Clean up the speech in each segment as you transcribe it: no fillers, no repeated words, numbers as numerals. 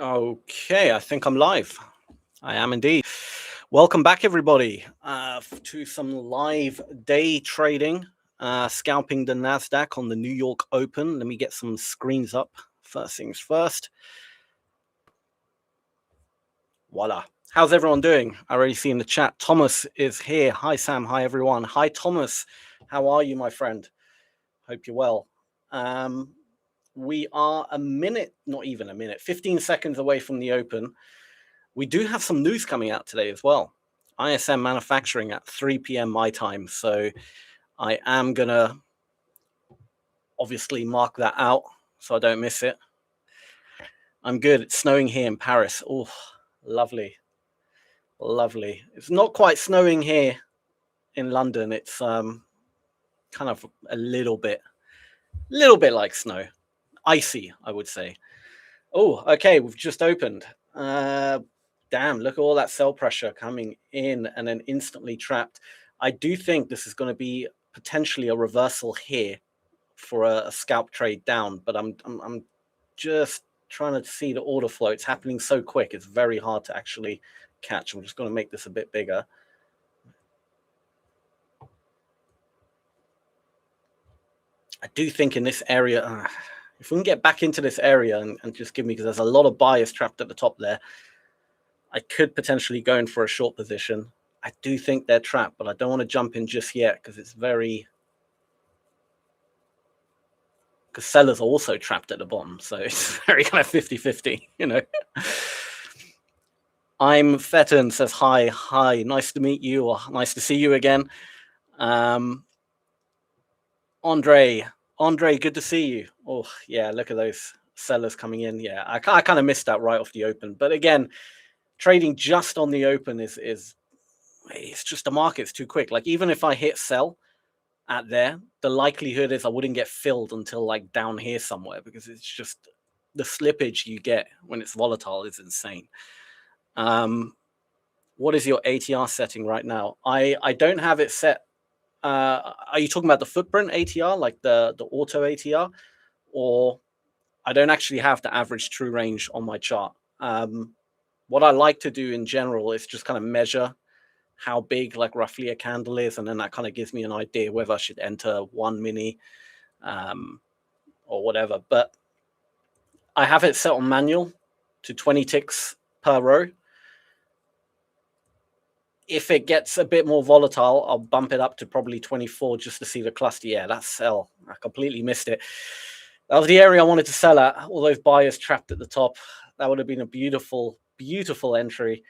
Okay, I think I'm live. I am indeed. Welcome back, everybody, to some live day trading, scalping the Nasdaq on the New York Open. Let me get some screens up. First things first. Voila. How's everyone doing? I already see in the chat. Thomas is here. Hi, Sam. Hi, everyone. Hi, Thomas. How are you, my friend? Hope you're well. We are a minute, not even a minute, 15 seconds away from the Open. We do have some news coming out today as well. ISM manufacturing at 3 p.m. my time. So I am going to obviously mark that out so I don't miss it. I'm good. It's snowing here in Paris. Oh, lovely. Lovely. It's not quite snowing here in London. It's kind of a little bit like snow. Icy, I would say. Oh, okay. We've just opened. Damn, look at all that sell pressure coming in and then instantly trapped. I do think this is going to be potentially a reversal here for a scalp trade down, but I'm just trying to see the order flow. It's happening so quick. It's very hard to actually catch. I'm just going to make this a bit bigger. I do think in this area, if we can get back into this area and just give me, because there's a lot of buyers trapped at the top there, I could potentially go in for a short position. I do think they're trapped, but I don't want to jump in just yet because it's very... because sellers are also trapped at the bottom. So it's very kind of 50-50, you know. I'm Fetton says, hi, nice to meet you, or nice to see you again. Andre, good to see you. Oh, yeah, look at those sellers coming in. Yeah, I kind of missed that right off the open. But again, trading just on the open is it's just the market's too quick. Like, even if I hit sell at there, the likelihood is I wouldn't get filled until like down here somewhere, because it's just the slippage you get when it's volatile is insane. What is your ATR setting right now? I don't have it set. Are you talking about the footprint ATR, like the auto ATR, or I don't actually have the average true range on my chart? What I like to do in general is just kind of measure how big, like, roughly a candle is, and then that kind of gives me an idea whether I should enter one mini or whatever. But I have it set on manual to 20 ticks per row. If it gets a bit more volatile, I'll bump it up to probably 24 just to see the cluster. Yeah, that's sell. I completely missed it. That was the area I wanted to sell at. All those buyers trapped at the top. That would have been a beautiful, beautiful entry,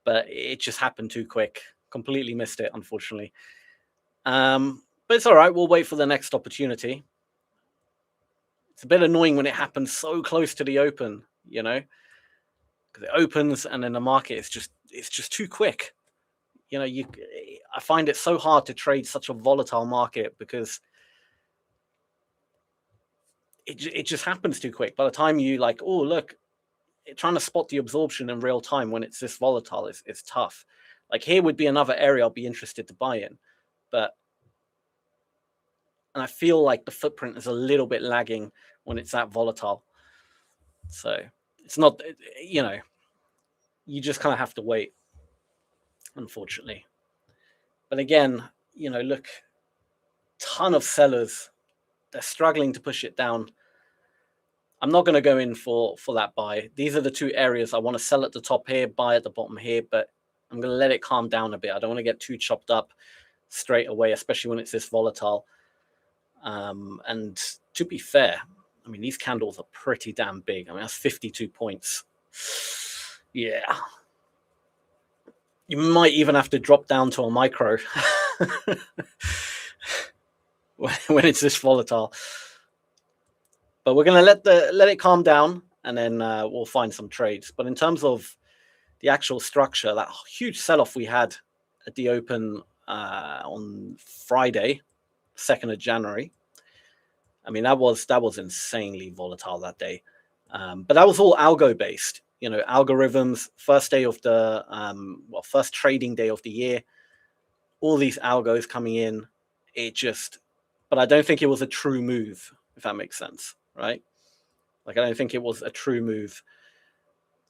but it just happened too quick. Completely missed it, unfortunately. But it's all right. We'll wait for the next opportunity. It's a bit annoying when it happens so close to the open, you know, because it opens and then the market is just too quick. You know, I find it so hard to trade such a volatile market because it just happens too quick. By the time you like, oh, look, trying to spot the absorption in real time when it's this volatile is tough. Like, here would be another area I'll be interested to buy in, and I feel like the footprint is a little bit lagging when it's that volatile. So it's not, you know, you just kind of have to wait, unfortunately. But again, you know, look, ton of sellers, they're struggling to push it down. I'm not going to go in for that buy. These are the two areas I want to sell at the top here, buy at the bottom here, but I'm going to let it calm down a bit. I don't want to get too chopped up straight away, especially when it's this volatile. And to be fair, I mean, these candles are pretty damn big. I mean, that's 52 points. Yeah. You might even have to drop down to a micro when it's this volatile. But we're going to let it calm down, and then we'll find some trades. But in terms of the actual structure, that huge sell-off we had at the open on Friday, 2nd of January, I mean, that was insanely volatile that day. But that was all algo based, you know, algorithms, first day of the, first trading day of the year, all these algos coming in. But I don't think it was a true move, if that makes sense, right? Like, I don't think it was a true move.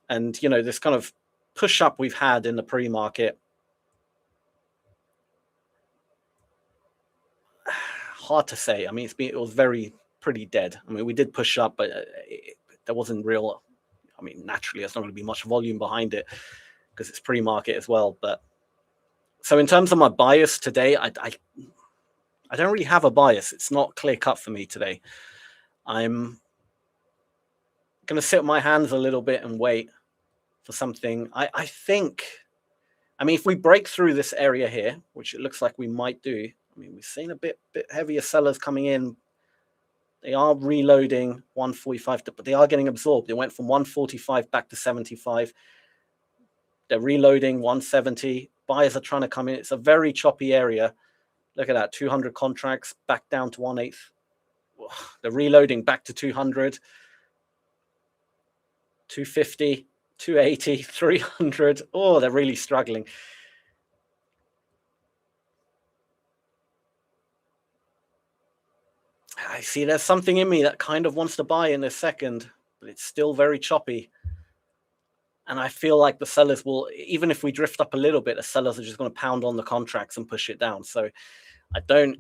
And, you know, this kind of push up we've had in the pre-market, hard to say. I mean, it was pretty dead. I mean, we did push up, but there wasn't real, I mean, naturally, there's not going to be much volume behind it because it's pre-market as well. But so in terms of my bias today, I don't really have a bias. It's not clear cut for me today. I'm going to sit on my hands a little bit and wait for something. I think, I mean, if we break through this area here, which it looks like we might do, I mean, we've seen a bit heavier sellers coming in. They are reloading 145, but they are getting absorbed. They went from 145 back to 75. They're reloading 170. Buyers are trying to come in. It's a very choppy area. Look at that, 200 contracts back down to 1/8. They're reloading back to 200, 250, 280, 300. Oh, they're really struggling. I see there's something in me that kind of wants to buy in a second, but it's still very choppy. And I feel like the sellers will, even if we drift up a little bit, the sellers are just going to pound on the contracts and push it down. So I don't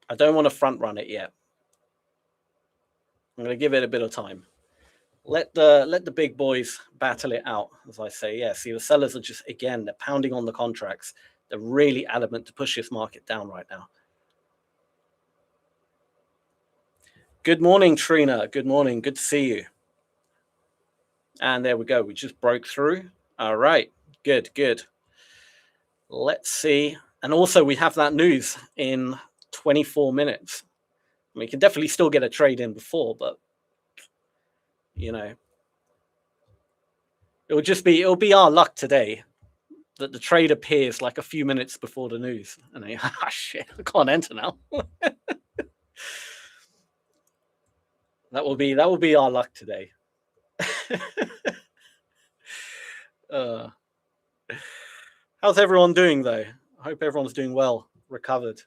want to front run it yet. I'm going to give it a bit of time. Let the big boys battle it out, as I say. Yeah, see, the sellers are just, again, they're pounding on the contracts. They're really adamant to push this market down right now. Good morning, Trina. Good morning. Good to see you. And there we go. We just broke through. All right. Good. Let's see. And also, we have that news in 24 minutes. I mean, you can definitely still get a trade in before, but, you know, it'll be our luck today that the trade appears like a few minutes before the news. And then, shit, I can't enter now. That will be our luck today. How's everyone doing though? I hope everyone's doing well, recovered.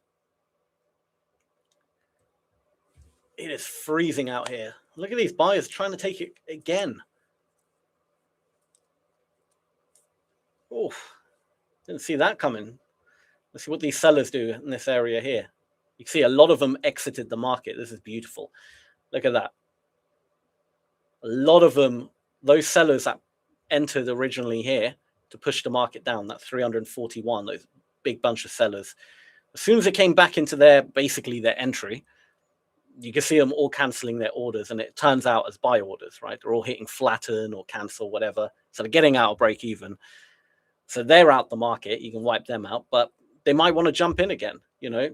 It is freezing out here. Look at these buyers trying to take it again. Oh, didn't see that coming. Let's see what these sellers do in this area here. You can see a lot of them exited the market. This is beautiful. Look at that. A lot of them, those sellers that entered originally here to push the market down, that's 341, those big bunch of sellers. As soon as it came back into basically their entry, you can see them all canceling their orders, and it turns out as buy orders, right? They're all hitting flatten or cancel, whatever. So they're getting out of break even. So they're out the market. You can wipe them out, but they might want to jump in again. You know,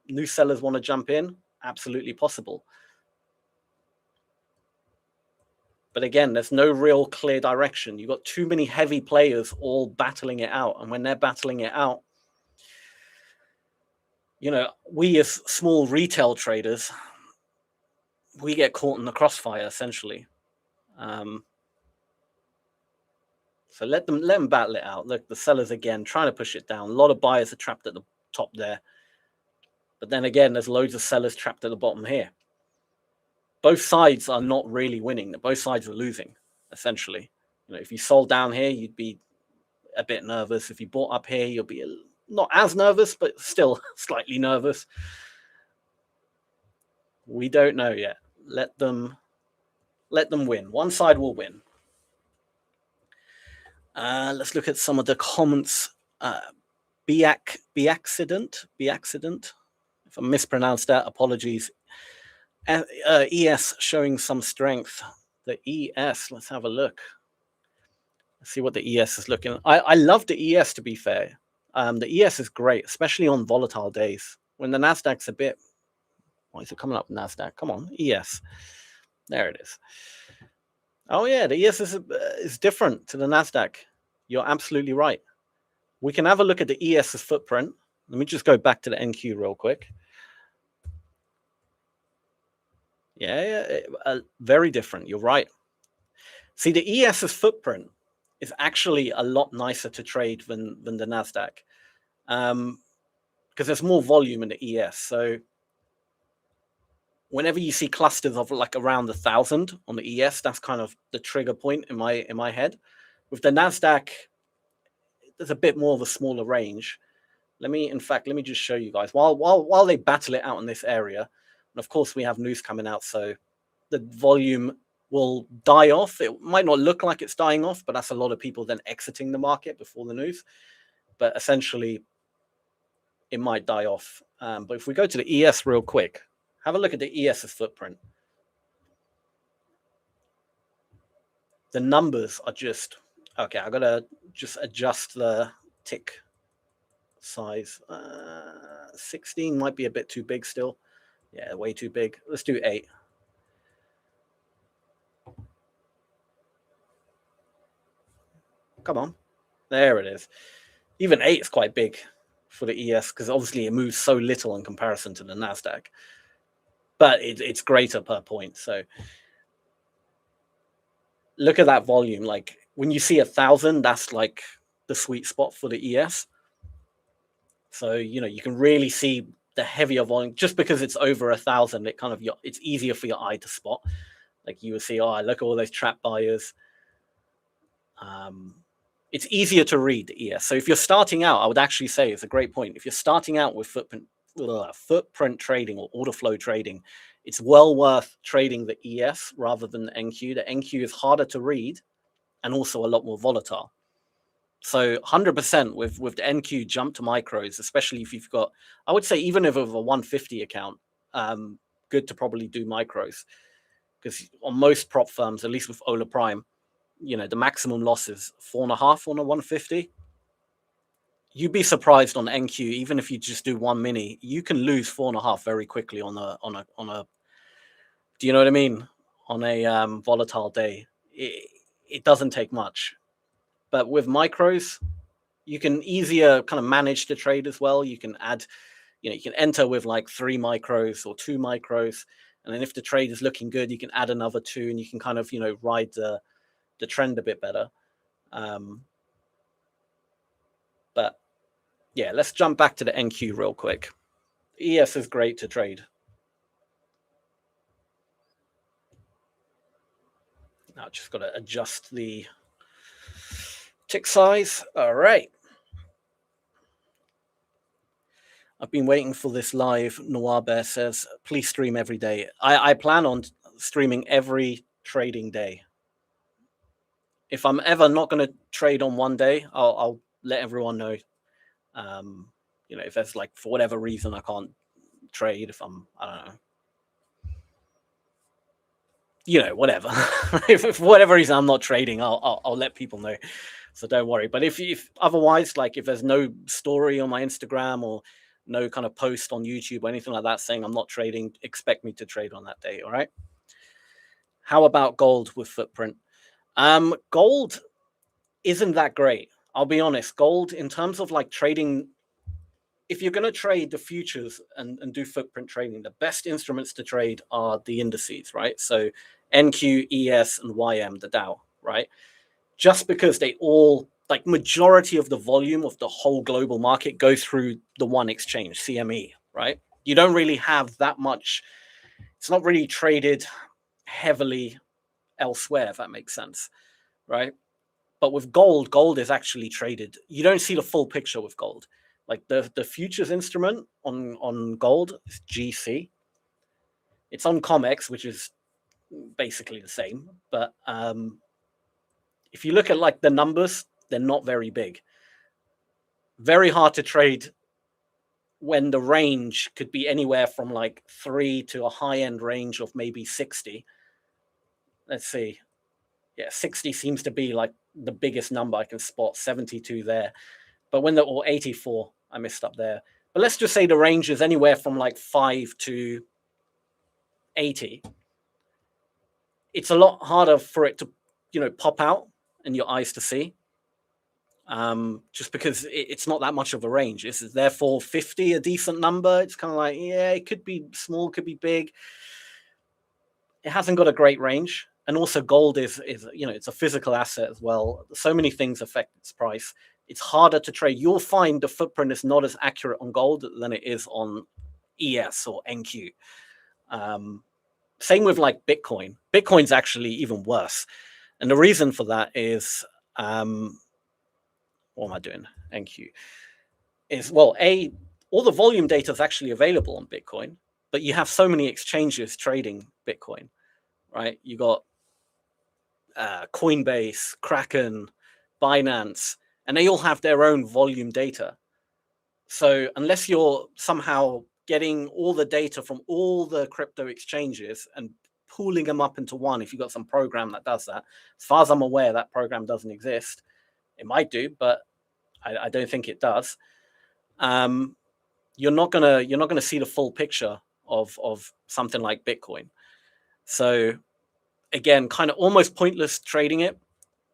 new sellers want to jump in. Absolutely possible. But again, there's no real clear direction. You've got too many heavy players all battling it out. And when they're battling it out, you know, we as small retail traders, we get caught in the crossfire essentially. So let them battle it out. Look, the sellers again trying to push it down. A lot of buyers are trapped at the top there. But then again, there's loads of sellers trapped at the bottom here. Both sides are not really winning. Both sides are losing, essentially. You know, if you sold down here, you'd be a bit nervous. If you bought up here, you'll be not as nervous, but still slightly nervous. We don't know yet. Let them win. One side will win. Let's look at some of the comments. Be accident. If I mispronounced that, apologies. ES showing some strength. The ES, let's have a look. Let's see what the ES is looking. I love the ES, to be fair. The ES is great, especially on volatile days. When the Nasdaq's a bit, why is it coming up, Nasdaq? Come on, ES. There it is. Oh yeah, the ES is different to the Nasdaq. You're absolutely right. We can have a look at the ES's footprint. Let me just go back to the NQ real quick. Yeah, very different. You're right. See, the ES's footprint is actually a lot nicer to trade than the Nasdaq, because there's more volume in the ES. So whenever you see clusters of like around 1,000 on the ES, that's kind of the trigger point in my head. With the Nasdaq, there's a bit more of a smaller range. Let me just show you guys while they battle it out in this area. And of course, we have news coming out, so the volume will die off. It might not look like it's dying off, but that's a lot of people then exiting the market before the news. But essentially, it might die off. But if we go to the ES real quick, have a look at the ES's footprint. The numbers are just okay. I gotta just adjust the tick size. 16 might be a bit too big still. Yeah, way too big. Let's do 8. Come on. There it is. Even 8 is quite big for the ES because obviously it moves so little in comparison to the Nasdaq. But it's greater per point. So look at that volume. Like when you see 1,000, that's like the sweet spot for the ES. So, you know, you can really see the heavier volume just because it's over 1,000. It kind of, it's easier for your eye to spot. Like you would see, oh, look at all those trap buyers. It's easier to read the ES. So if you're starting out, I would actually say it's a great point. If you're starting out with footprint trading or order flow trading, it's well worth trading the ES rather than the NQ. The NQ is harder to read and also a lot more volatile. So 100% with the NQ, jump to micros, especially if you've got, I would say even if of a 150 account, good to probably do micros. Because on most prop firms, at least with Ola Prime, you know, the maximum loss is 4.5 on a 150. You'd be surprised on NQ, even if you just do one mini, you can lose 4.5 very quickly on a do you know what I mean? On a volatile day. It doesn't take much. But with micros, you can easier kind of manage the trade as well. You can add, you know, you can enter with like 3 micros or 2 micros. And then if the trade is looking good, you can add another 2 and you can kind of, you know, ride the trend a bit better. But yeah, let's jump back to the NQ real quick. ES is great to trade. Now just got to adjust the tick size. All right. I've been waiting for this live. Noir Bear says, please stream every day. I plan on streaming every trading day. If I'm ever not going to trade on one day, I'll let everyone know. You know, if there's like, for whatever reason, I can't trade, if I'm, I don't know, you know, whatever. if for whatever reason I'm not trading, I'll let people know. So don't worry. But if otherwise, like if there's no story on my Instagram or no kind of post on YouTube or anything like that saying I'm not trading, expect me to trade on that day. All right. How about gold with footprint? Gold isn't that great. I'll be honest. Gold, in terms of like trading, if you're going to trade the futures and do footprint trading, the best instruments to trade are the indices, right? So NQ, ES, and YM, the Dow, right? Just because they all, like majority of the volume of the whole global market goes through the one exchange, CME, right? You don't really have that much. It's not really traded heavily elsewhere, if that makes sense, right? But with gold, gold is actually traded. You don't see the full picture with gold. Like the futures instrument on gold is GC. It's on COMEX, which is basically the same. But if you look at like the numbers, they're not very big. Very hard to trade when the range could be anywhere from like 3 to a high-end range of maybe 60. Let's see. Yeah, 60 seems to be like the biggest number I can spot, 72 there. But when they're all 84, I missed up there. But let's just say the range is anywhere from like 5 to 80. It's a lot harder for it to, you know, pop out in your eyes to see. Just because it's not that much of a range. Is therefore 50 a decent number? It's kind of like, yeah, it could be small, could be big. It hasn't got a great range. And also gold is you know, it's a physical asset as well. So many things affect its price. It's harder to trade. You'll find the footprint is not as accurate on gold than it is on ES or NQ. Same with like Bitcoin. Bitcoin's actually even worse. And the reason for that is, what am I doing? NQ. Is, well, all the volume data is actually available on Bitcoin, but you have so many exchanges trading Bitcoin, right? You got Coinbase, Kraken, Binance, and they all have their own volume data. So unless you're somehow getting all the data from all the crypto exchanges and pooling them up into one, if you've got some program that does that, as far as I'm aware, that program doesn't exist. It might do, but I don't think it does. You're not gonna see the full picture of something like Bitcoin. So again, kind of almost pointless trading it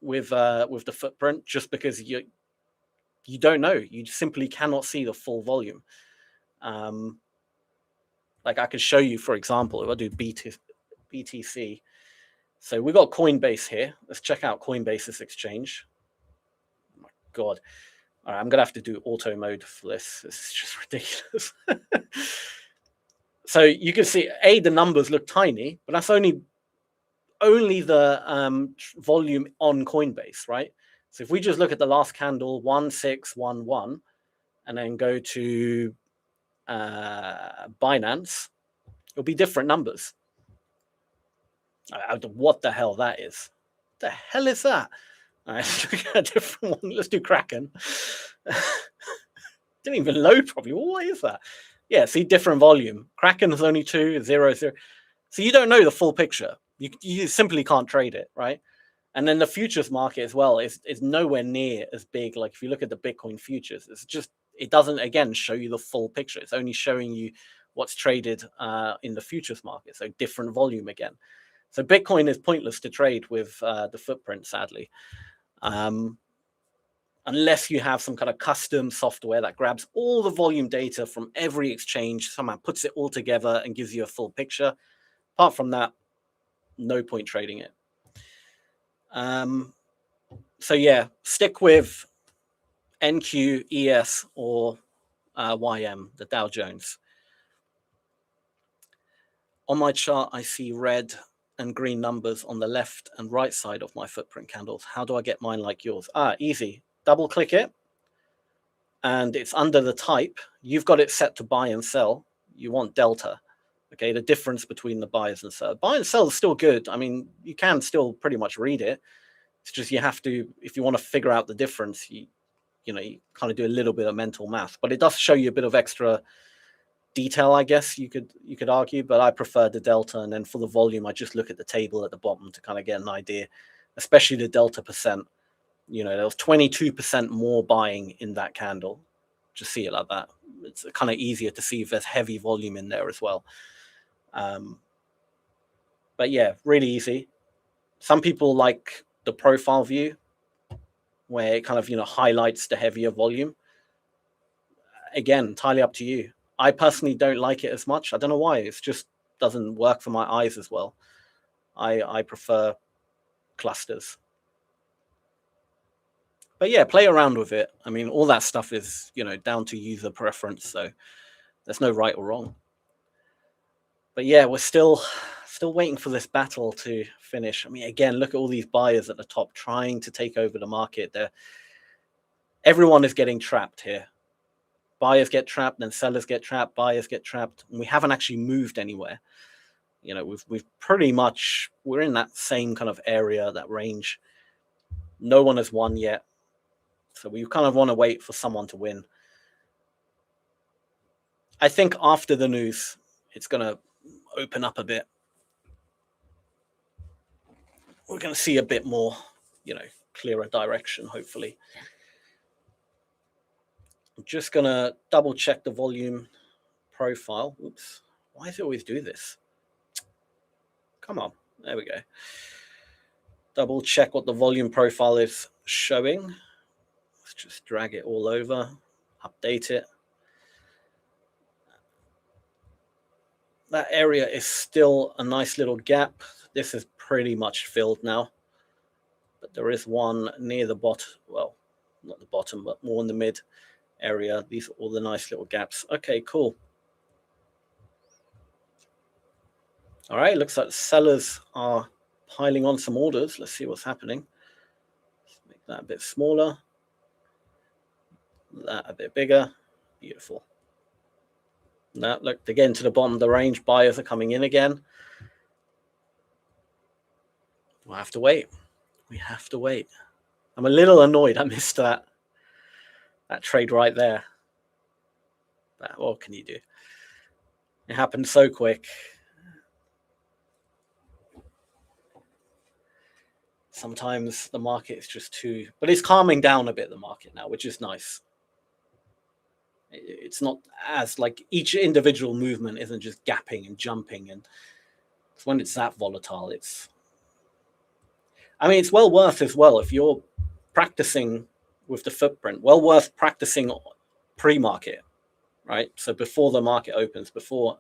with the footprint, just because you don't know. You simply cannot see the full volume. Like I could show you, for example, if I do BTC. So we got Coinbase here. Let's check out Coinbase's exchange. Oh my God. All right, I'm going to have to do auto mode for this. This is just ridiculous. So you can see, the numbers look tiny, but that's only the volume on Coinbase, right? So if we just look at the last candle, 1611, and then go to Binance, it'll be different numbers. What the hell that is? The hell is that? All right, let's look at a different one. Let's do Kraken. Didn't even load properly. What is that? Yeah, see, different volume. Kraken is only 200. So you don't know the full picture. You simply can't trade it, right? And then the futures market as well is nowhere near as big. Like if you look at the Bitcoin futures, it doesn't, again, show you the full picture. It's only showing you what's traded in the futures market. So different volume again. So Bitcoin is pointless to trade with the footprint, sadly. Unless you have some kind of custom software that grabs all the volume data from every exchange, somehow puts it all together and gives you a full picture. Apart from that, no point trading it. So yeah, stick with NQ, ES, or YM, the Dow Jones. On my chart, I see red and green numbers on the left and right side of my footprint candles. How do I get mine like yours? Easy. Double click it, and it's under the type. You've got it set to buy and sell. You want delta. Okay, the difference between the buyers and sell. Buy and sell is still good. I mean, you can still pretty much read it. It's just you have to, if you want to figure out the difference, you kind of do a little bit of mental math. But it does show you a bit of extra detail, I guess you could argue. But I prefer the delta, and then for the volume, I just look at the table at the bottom to kind of get an idea, especially the delta percent. There was 22% more buying in that candle. Just see it like that. It's kind of easier to see if there's heavy volume in there as well. But yeah, really easy. Some people like the profile view where it kind of, highlights the heavier volume. Again, entirely up to you. I personally don't like it as much. I don't know why. It just doesn't work for my eyes as well. I prefer clusters. But yeah, play around with it. I mean, all that stuff is, down to user preference. So there's no right or wrong. But yeah, we're still waiting for this battle to finish. I mean, again, look at all these buyers at the top trying to take over the market. Everyone is getting trapped here. Buyers get trapped, then sellers get trapped, buyers get trapped. And we haven't actually moved anywhere. We've pretty much, we're in that same kind of area, that range. No one has won yet. So we kind of want to wait for someone to win. I think after the news, it's going to open up a bit. We're going to see a bit more, clearer direction, hopefully. I'm just going to double check the volume profile. Oops. Why does it always do this? Come on. There we go. Double check what the volume profile is showing. Let's just drag it all over, update it. That area is still a nice little gap. This is pretty much filled now. But there is one near the bottom. Well, not the bottom, but more in the mid area. These are all the nice little gaps. Okay, cool. All right, looks like sellers are piling on some orders. Let's see what's happening. Let's make that a bit smaller, that a bit bigger. Beautiful. Now look, again to the bottom of the range, buyers are coming in again. We'll have to wait. We have to wait. I'm a little annoyed I missed that trade right there. But what can you do? It happened so quick. Sometimes the market is just too, but it's calming down a bit, the market now, which is nice. It's not as like each individual movement isn't just gapping and jumping, and when it's that volatile, it's, I mean, it's well worth as well if you're practicing with the footprint, well worth practicing pre-market, right? So before the market opens, before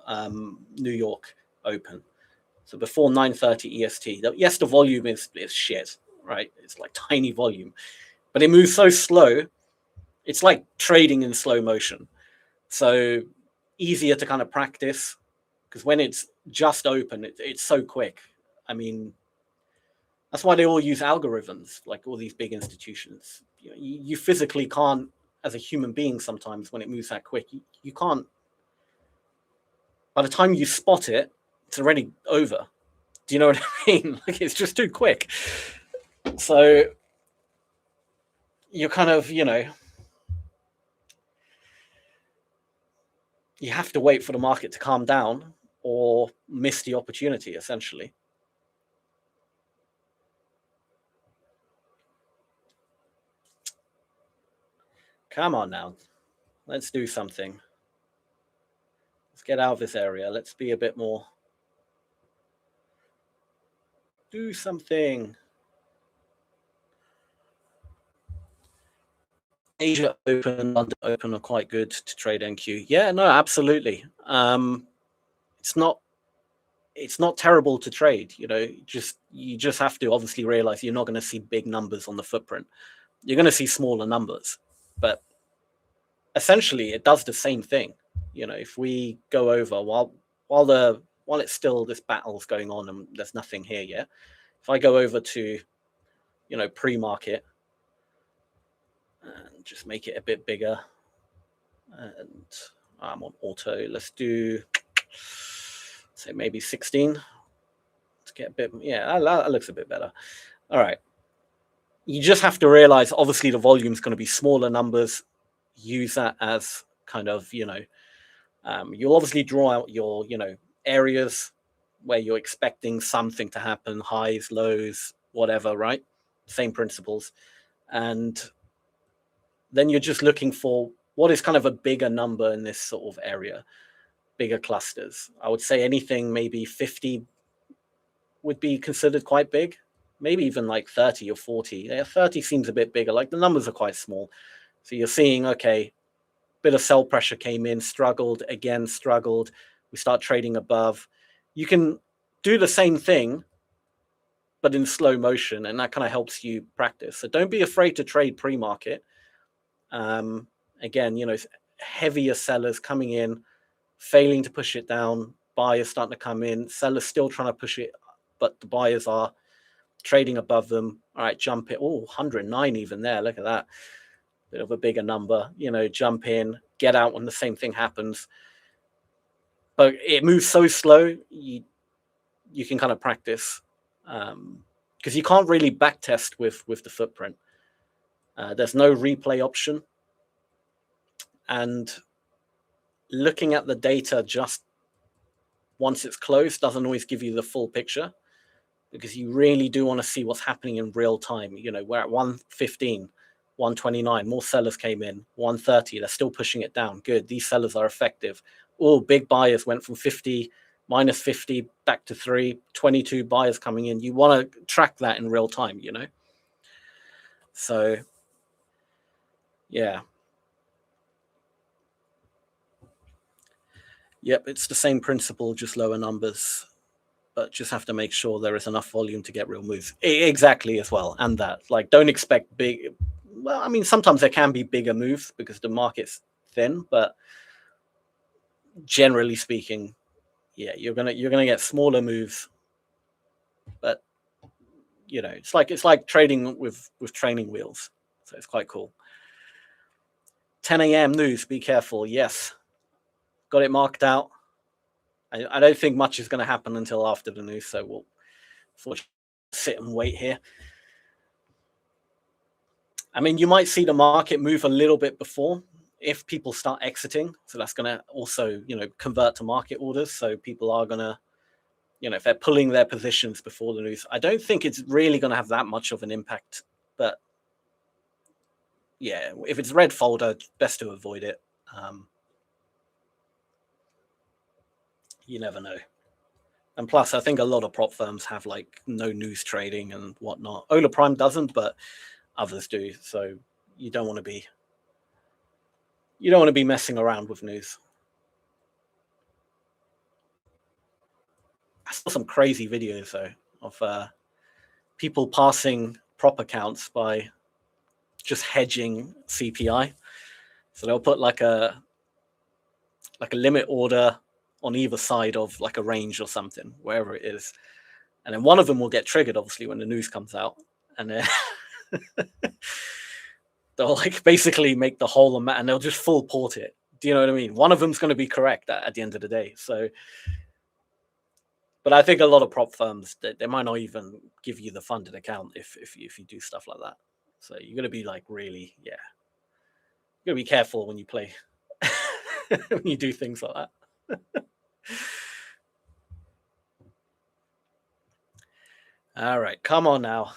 New York open, so before 9:30 EST. Yes, the volume is shit, right? It's like tiny volume, but it moves so slow. It's like trading in slow motion. So easier to kind of practice, because when it's just open, it's so quick. I mean, that's why they all use algorithms, like all these big institutions. You physically can't, as a human being, sometimes when it moves that quick, you can't. By the time you spot it, it's already over. Do you know what I mean? Like, it's just too quick. So you're kind of, you have to wait for the market to calm down or miss the opportunity, essentially. Come on now. Let's do something. Let's get out of this area. Let's be a bit more. Do something. Asia Open and London Open are quite good to trade NQ. Yeah, no, absolutely. It's not terrible to trade. You just have to obviously realize you're not going to see big numbers on the footprint. You're going to see smaller numbers, but essentially it does the same thing. If we go over while it's still, this battle's going on and there's nothing here yet, if I go over to pre-market and just make it a bit bigger, and I'm on auto, let's do, say, maybe 16 to get a bit, yeah, that looks a bit better. All right, you just have to realize obviously the volume is going to be smaller numbers. Use that as kind of, you'll obviously draw out your areas where you're expecting something to happen, highs, lows, whatever, right? Same principles. And then you're just looking for what is kind of a bigger number in this sort of area, bigger clusters. I would say anything maybe 50 would be considered quite big, maybe even like 30 or 40. Yeah, 30 seems a bit bigger, like the numbers are quite small. So you're seeing, okay, bit of sell pressure came in, struggled, again struggled, we start trading above. You can do the same thing, but in slow motion, and that kind of helps you practice. So don't be afraid to trade pre-market. Again, heavier sellers coming in, failing to push it down, buyers starting to come in, sellers still trying to push it, but the buyers are trading above them. All right, jump it. Oh, 109 even there. Look at that. Bit of a bigger number. Jump in, get out when the same thing happens. But it moves so slow, you can kind of practice, because you can't really backtest with the footprint. There's no replay option. And looking at the data just once it's closed doesn't always give you the full picture, because you really do want to see what's happening in real time. We're at 115, 129, more sellers came in, 130, they're still pushing it down. Good, these sellers are effective. Oh, big buyers went from 50, minus 50, back to 3, 22 buyers coming in. You want to track that in real time, So, yeah. Yep, it's the same principle, just lower numbers, but just have to make sure there is enough volume to get real moves. Exactly, as well. And that, like, don't expect big. Well, I mean, sometimes there can be bigger moves because the market's thin, but generally speaking, yeah, you're gonna get smaller moves, but you know, it's like trading with training wheels, so it's quite cool. 10 a.m. news, be careful. Yes, got it marked out. I don't think much is going to happen until after the news, so we'll fortunately sit and wait here. I mean, you might see the market move a little bit before if people start exiting. So that's going to also, you know, convert to market orders. So people are going to, you know, if they're pulling their positions before the news, I don't think it's really going to have that much of an impact. But yeah, if it's red folder, best to avoid it. You never know. And plus, I think a lot of prop firms have like no news trading and whatnot. Ola Prime doesn't, but others do. So you don't want to be messing around with news. I saw some crazy videos though of people passing prop accounts by just hedging CPI. So they'll put like a limit order on either side of like a range or something, wherever it is. And then one of them will get triggered, obviously, when the news comes out. And then they'll like basically make the whole amount and they'll just full port it. Do you know what I mean? One of them's going to be correct at the end of the day. So, but I think a lot of prop firms, they might not even give you the funded account if you do stuff like that. So you're going to be like really, yeah, you're going to be careful when you play, when you do things like that. All right, come on now.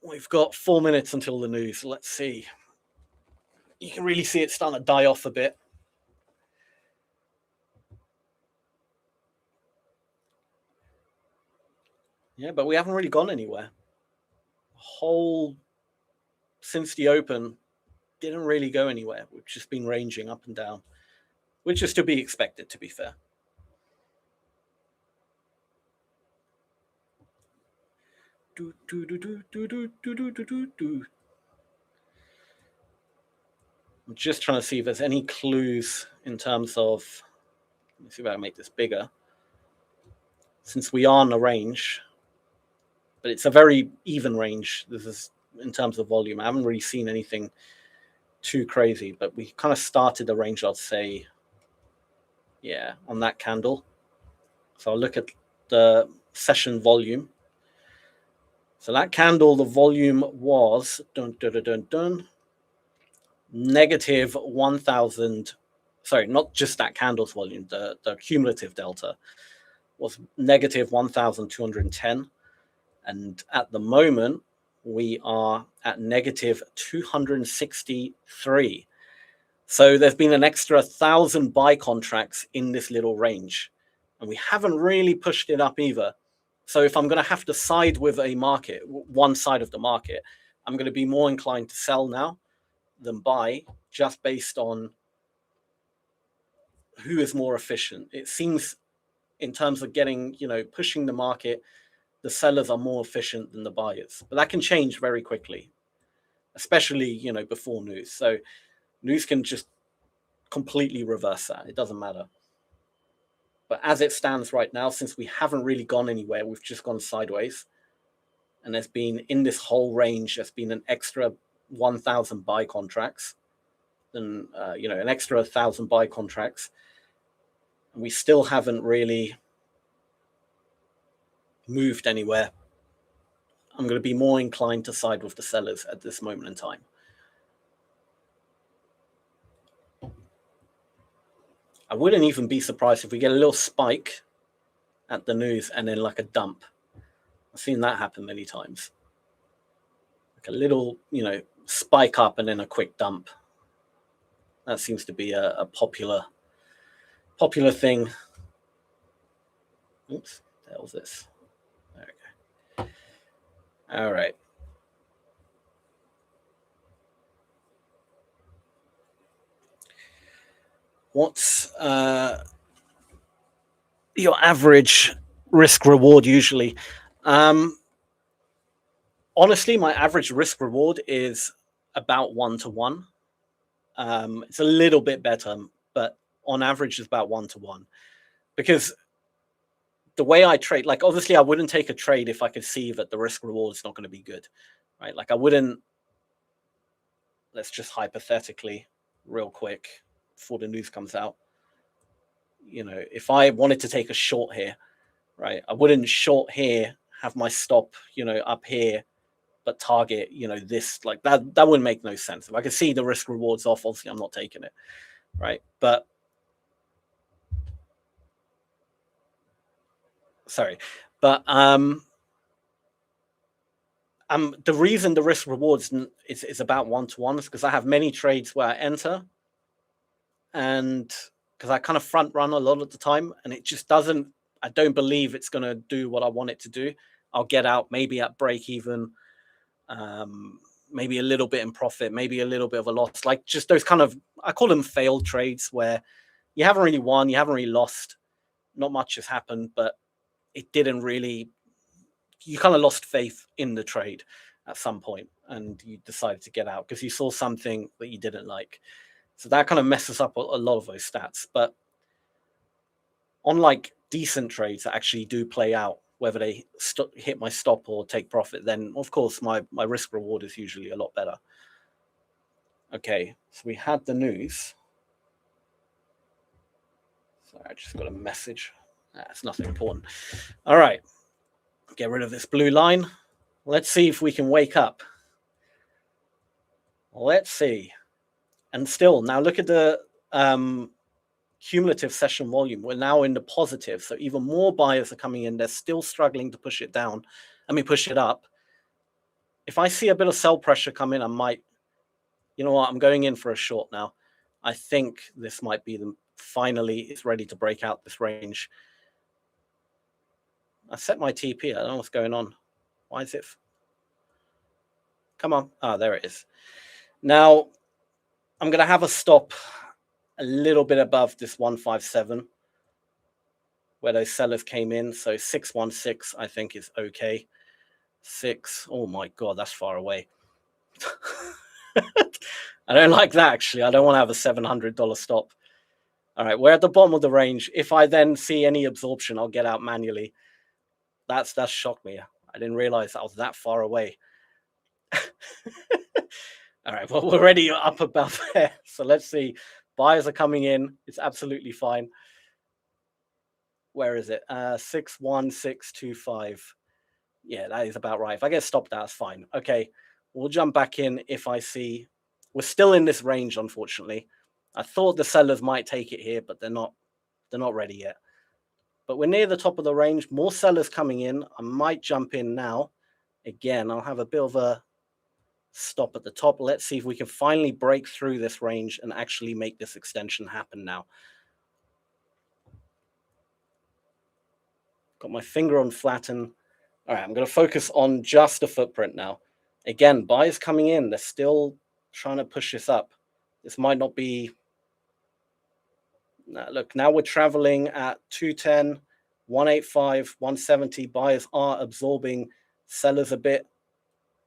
We've got 4 minutes until the news. Let's see. You can really see it starting to die off a bit. Yeah, but we haven't really gone anywhere. Since the open, didn't really go anywhere. We've just been ranging up and down, which is to be expected, to be fair. I'm just trying to see if there's any clues in terms of, let me see if I can make this bigger. Since we are in a range, but it's a very even range. This is in terms of volume. I haven't really seen anything too crazy, but we kind of started the range, I'd say, yeah, on that candle. So I'll look at the session volume. So that candle, the volume was negative 1,000. Sorry, not just that candle's volume. The cumulative delta was negative 1,210, and at the moment we are at negative 263. So there's been an extra 1,000 buy contracts in this little range, and we haven't really pushed it up either. So if I'm going to have to side with a market, one side of the market, I'm going to be more inclined to sell now than buy, just based on who is more efficient. It seems in terms of getting, you know, pushing the market, the sellers are more efficient than the buyers. But that can change very quickly, especially, you know, before news. So news can just completely reverse that. It doesn't matter. But as it stands right now, since we haven't really gone anywhere, we've just gone sideways. And there's been, in this whole range, there's been an extra 1,000 buy contracts, then, you know, an extra 1,000 buy contracts. And we still haven't really moved anywhere. I'm going to be more inclined to side with the sellers at this moment in time. I wouldn't even be surprised if we get a little spike at the news and then like a dump. I've seen that happen many times. Like a little, you know, spike up and then a quick dump. That seems to be a popular thing. Oops, what the hell is this? There we go. All right. What's your average risk reward usually? Honestly, my average risk reward is about 1-to-1. It's a little bit better, but on average, it's about 1-to-1. Because the way I trade, like obviously I wouldn't take a trade if I could see that the risk reward is not going to be good, right? Like I wouldn't, let's just hypothetically real quick before the news comes out, you know, if I wanted to take a short here, right, I wouldn't short here, have my stop, you know, up here, but target, you know, this, like that wouldn't make no sense. If I could see the risk rewards off, obviously I'm not taking it, right? But sorry, but the reason the risk rewards is about one-to-one is because I have many trades where I enter, and because I kind of front run a lot of the time, and it just doesn't, I don't believe it's going to do what I want it to do. I'll get out maybe at break even, maybe a little bit in profit, maybe a little bit of a loss, like just those kind of, I call them failed trades where you haven't really won, you haven't really lost, not much has happened, but it didn't really, you kind of lost faith in the trade at some point and you decided to get out because you saw something that you didn't like. So that kind of messes up a lot of those stats. But on like decent trades that actually do play out, whether they hit my stop or take profit, then of course my risk reward is usually a lot better. Okay, so we had the news. Sorry, I just got a message. It's nothing important. All right, get rid of this blue line. Let's see if we can wake up. Let's see. And still, now look at the cumulative session volume. We're now in the positive, so even more buyers are coming in. They're still struggling to push it down. I mean, push it up. If I see a bit of sell pressure come in, I might, you know what, I'm going in for a short now. I think this might be the, finally it's ready to break out this range. I set my TP. I don't know what's going on. Why is it? Come on. Ah, there it is. Now, I'm going to have a stop a little bit above this 157 where those sellers came in. So 616, I think, is okay. 6. Oh my God, that's far away. I don't like that, actually. I don't want to have a $700 stop. All right, we're at the bottom of the range. If I then see any absorption, I'll get out manually. That's shocked me. I didn't realize I was that far away. All right, well, we're already up above there. So let's see. Buyers are coming in. It's absolutely fine. Where is it? 61625. Yeah, that is about right. If I get stopped, that's fine. Okay, we'll jump back in if I see. We're still in this range, unfortunately. I thought the sellers might take it here, but they're not ready yet. But we're near the top of the range. More sellers coming in. I might jump in now. Again, I'll have a bit of a stop at the top. Let's see if we can finally break through this range and actually make this extension happen now. Got my finger on flatten. All right, I'm going to focus on just the footprint now. Again, buyers coming in. They're still trying to push this up. This might not be. Look, now we're traveling at 210, 185, 170. Buyers are absorbing sellers a bit.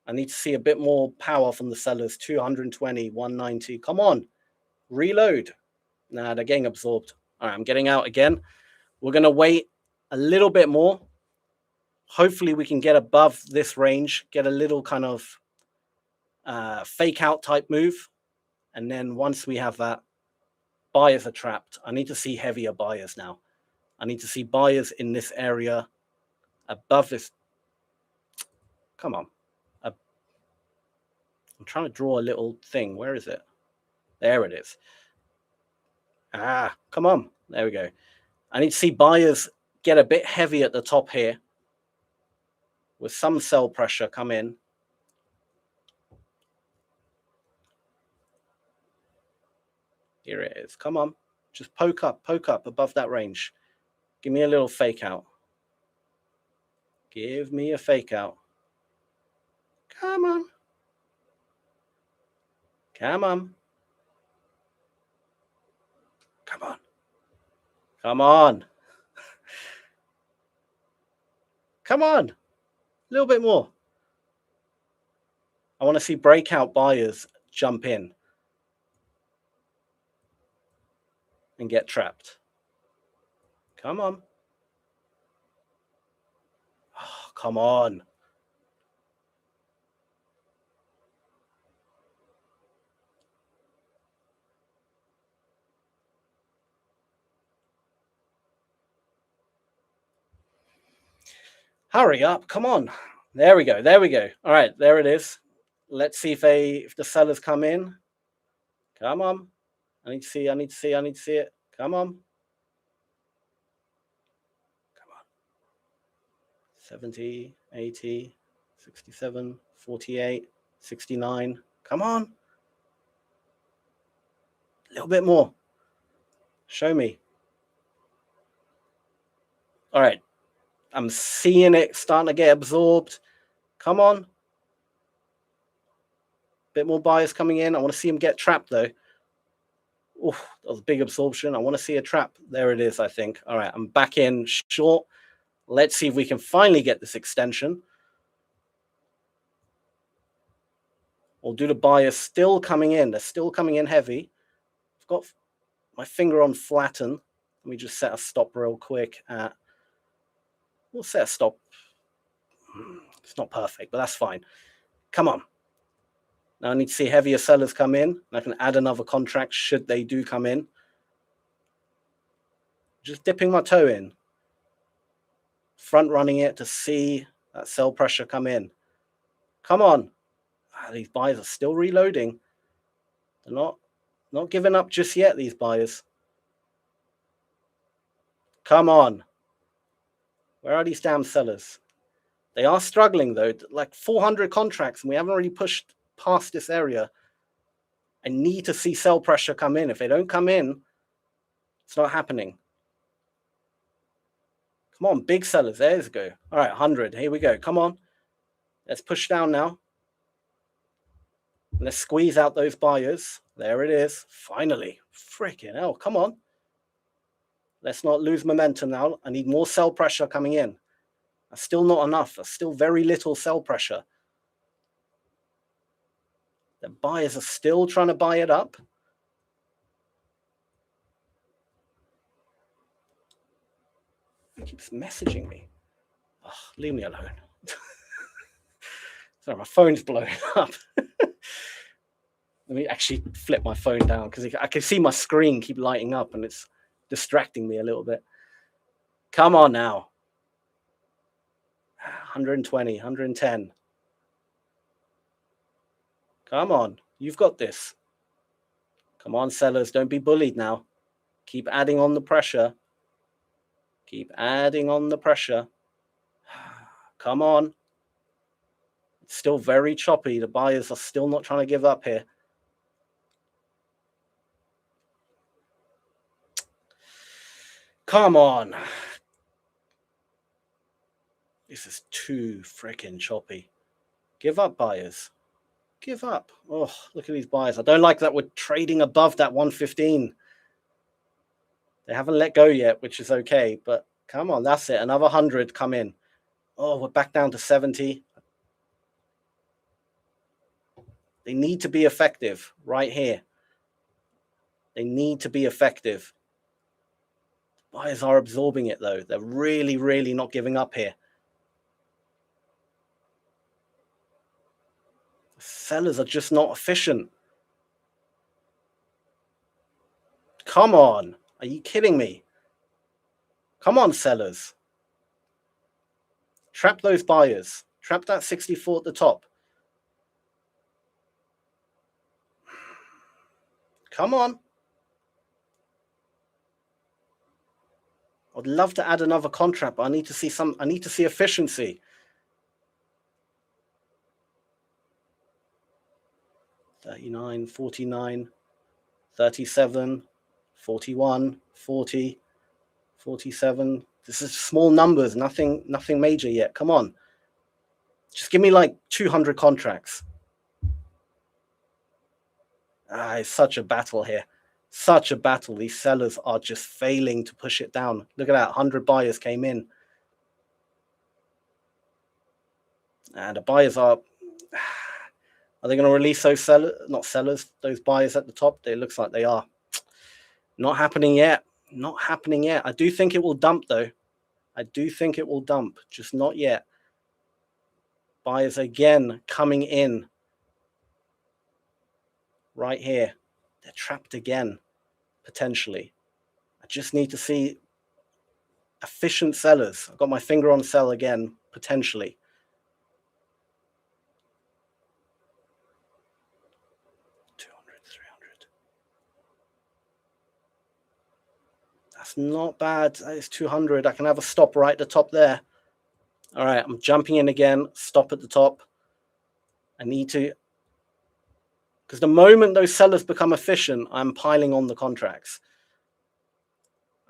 I need to see a bit more power from the sellers. 220, 190. Come on, reload. Nah, they're getting absorbed. All right, I'm getting out again. We're going to wait a little bit more. Hopefully we can get above this range, get a little kind of fake out type move. And then once we have that, buyers are trapped. I need to see heavier buyers now. I need to see buyers in this area above this. Come on. I'm trying to draw a little thing. Where is it? There it is. Ah, come on. There we go. I need to see buyers get a bit heavy at the top here with some sell pressure come in. Here it is. Come on. Just poke up above that range. Give me a little fake out. Give me a fake out. Come on. Come on. Come on. Come on. Come on. A little bit more. I want to see breakout buyers jump in and get trapped. Come on. come on. Hurry up, come on. There we go, there we go. All right, there it is. Let's see if the sellers come in. Come on. I need to see it. Come on. Come on. 70, 80, 67, 48, 69. Come on. A little bit more. Show me. All right. I'm seeing it starting to get absorbed. Come on. Bit more buyers coming in. I want to see them get trapped though. Oh, that was a big absorption. I want to see a trap. There it is, I think. All right, I'm back in short. Let's see if we can finally get this extension. Or do the buyers still coming in? They're still coming in heavy. I've got my finger on flatten. Let me just set a stop real quick. We'll set a stop. It's not perfect, but that's fine. Come on. Now I need to see heavier sellers come in. I can add another contract should they do come in. Just dipping my toe in. Front running it to see that sell pressure come in. Come on. These buyers are still reloading. They're not giving up just yet, these buyers. Come on. Where are these damn sellers? They are struggling though, like 400 contracts, and we haven't really pushed past this area. I need to see sell pressure come in. If they don't come in, it's not happening. Come on, big sellers. There you go. All right, 100. Here we go. Come on. Let's push down now. Let's squeeze out those buyers. There it is. Finally. Freaking hell. Come on. Let's not lose momentum now. I need more sell pressure coming in. That's still not enough. That's still very little sell pressure. The buyers are still trying to buy it up. He keeps messaging me. Oh, leave me alone. Sorry, my phone's blowing up. Let me actually flip my phone down because I can see my screen keep lighting up and it's distracting me a little bit. Come on now. 120, 110. Come on. You've got this. Come on, sellers. Don't be bullied now. Keep adding on the pressure. Keep adding on the pressure. Come on. It's still very choppy. The buyers are still not trying to give up here. Come on. This is too freaking choppy. Give up, buyers. Give up. Oh, look at these buyers. I don't like that we're trading above that 115. They haven't let go yet, which is okay. But come on, that's it. Another 100 come in. Oh, we're back down to 70. They need to be effective right here. They need to be effective. Buyers are absorbing it, though. They're really, really not giving up here. The sellers are just not efficient. Come on. Are you kidding me? Come on, sellers. Trap those buyers. Trap that 64 at the top. Come on. I'd love to add another contract, but I need to see efficiency. $39, $49, $37, $41, $40, $47. This is small numbers, nothing major yet. Come on. Just give me like 200 contracts. It's such a battle here. Such a battle. These sellers are just failing to push it down. Look at that. 100 buyers came in. And the buyers are they going to release those those buyers at the top? It looks like they are. Not happening yet. I do think it will dump, though. I do think it will dump, just not yet. Buyers again coming in right here. They're trapped again, potentially. I just need to see efficient sellers. I've got my finger on sell again, potentially. That's not bad. That is 200. I can have a stop right at the top there. All right, I'm jumping in again. Stop at the top. I need to, because the moment those sellers become efficient, I'm piling on the contracts.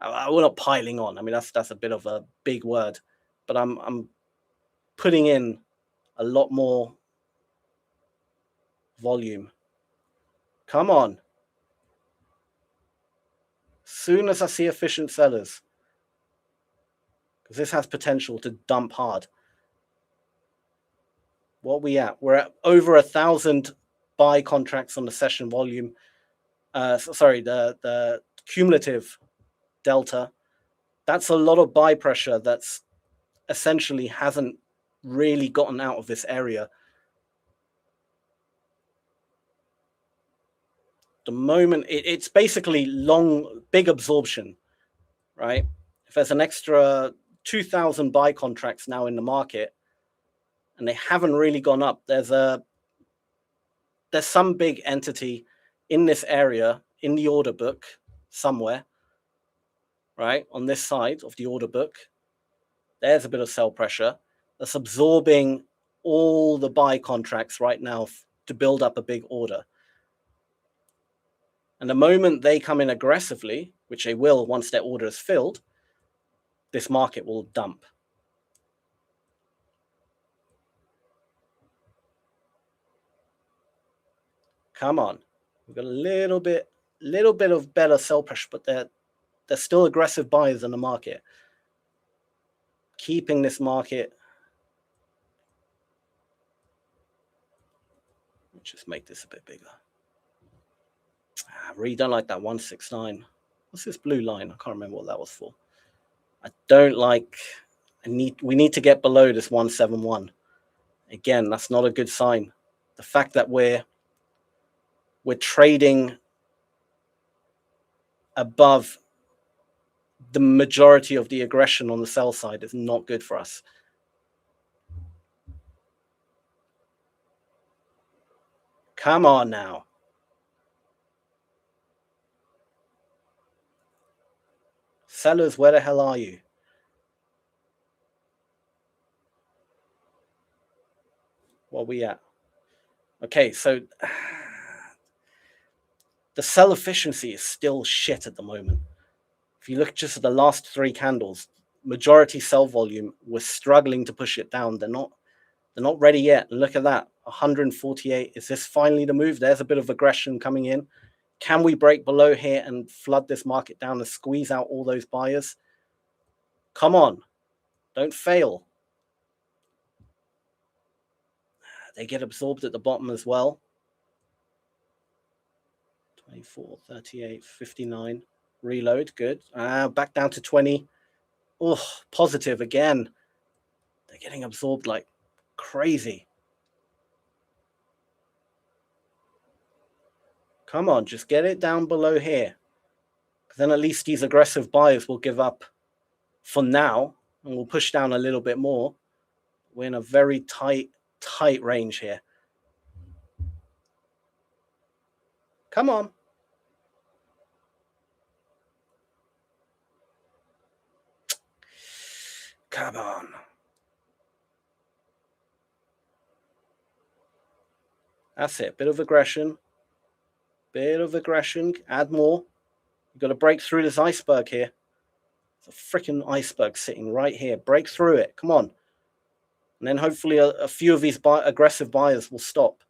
We're not piling on. I mean, that's a bit of a big word, but I'm putting in a lot more volume. Come on. Soon as I see efficient sellers, because this has potential to dump hard. What are we at? We're at over 1,000 buy contracts on the session volume. Sorry, the cumulative delta. That's a lot of buy pressure that's essentially hasn't really gotten out of this area. The moment it's basically big absorption, right? If there's an extra 2,000 buy contracts now in the market and they haven't really gone up, there's some big entity in this area in the order book somewhere, right? On this side of the order book, there's a bit of sell pressure that's absorbing all the buy contracts right now to build up a big order. And the moment they come in aggressively, which they will once their order is filled, this market will dump. Come on. We've got a little bit of better sell pressure, but they're still aggressive buyers in the market. Keeping this market. Let's just make this a bit bigger. I really don't like that 169. What's this blue line? I can't remember what that was for. I don't like. We need to get below this 171. Again, that's not a good sign. The fact that we're trading above the majority of the aggression on the sell side is not good for us. Come on now. Sellers, where the hell are you? What are we at? Okay, so the sell efficiency is still shit at the moment. If you look just at the last 3 candles, majority sell volume, we're struggling to push it down. They're not ready yet. And look at that, 148. Is this finally the move? There's a bit of aggression coming in. Can we break below here and flood this market down and squeeze out all those buyers? Come on, don't fail. They get absorbed at the bottom as well. 24, 38, 59. Reload, good. Back down to 20. Oh, positive again. They're getting absorbed like crazy. Come on, just get it down below here. Then at least these aggressive buyers will give up for now and we'll push down a little bit more. We're in a very tight range here. Come on. Come on. That's it. Bit of aggression. Add more. You've got to break through this iceberg here. It's a freaking iceberg sitting right here. Break through it. Come on. And then hopefully a few of these aggressive buyers will stop.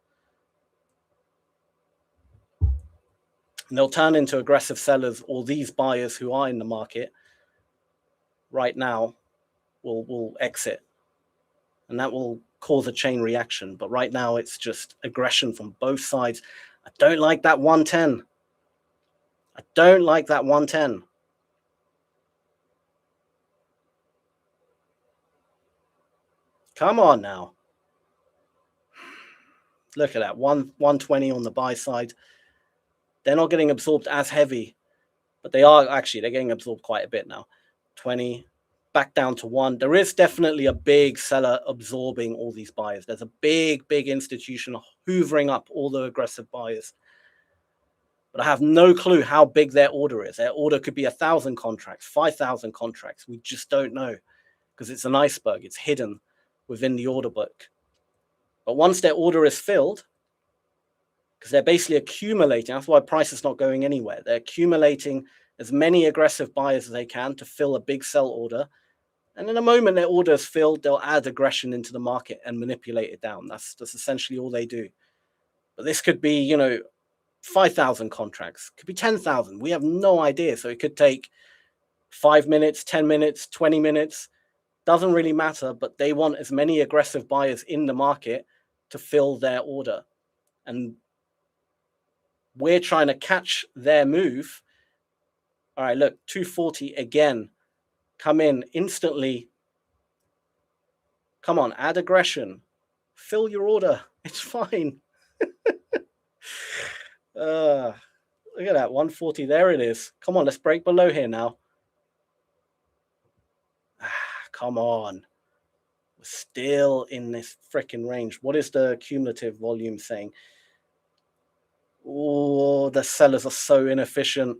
And they'll turn into aggressive sellers, or these buyers who are in the market right now will exit. And that will cause a chain reaction. But right now it's just aggression from both sides. I don't like that 110. I don't like that 110. Come on now. Look at that, 120 on the buy side. They're not getting absorbed as heavy, but they are actually, they're getting absorbed quite a bit now. 20, back down to 1. There is definitely a big seller absorbing all these buyers. There's a big institution hoovering up all the aggressive buyers. But I have no clue how big their order is. Their order could be 1,000 contracts, 5,000 contracts. We just don't know because it's an iceberg. It's hidden within the order book. But once their order is filled, because they're basically accumulating, that's why price is not going anywhere. They're accumulating as many aggressive buyers as they can to fill a big sell order. And in a moment their order is filled, they'll add aggression into the market and manipulate it down. That's essentially all they do. But this could be, you know, 5,000 contracts, could be 10,000. We have no idea. So it could take 5 minutes, 10 minutes, 20 minutes. Doesn't really matter, but they want as many aggressive buyers in the market to fill their order. And we're trying to catch their move. All right, look, 240 again. Come in instantly. Come on, add aggression. Fill your order. It's fine. Look at that, 140. There it is. Come on, let's break below here now. Come on. We're still in this freaking range. What is the cumulative volume saying? Oh, the sellers are so inefficient.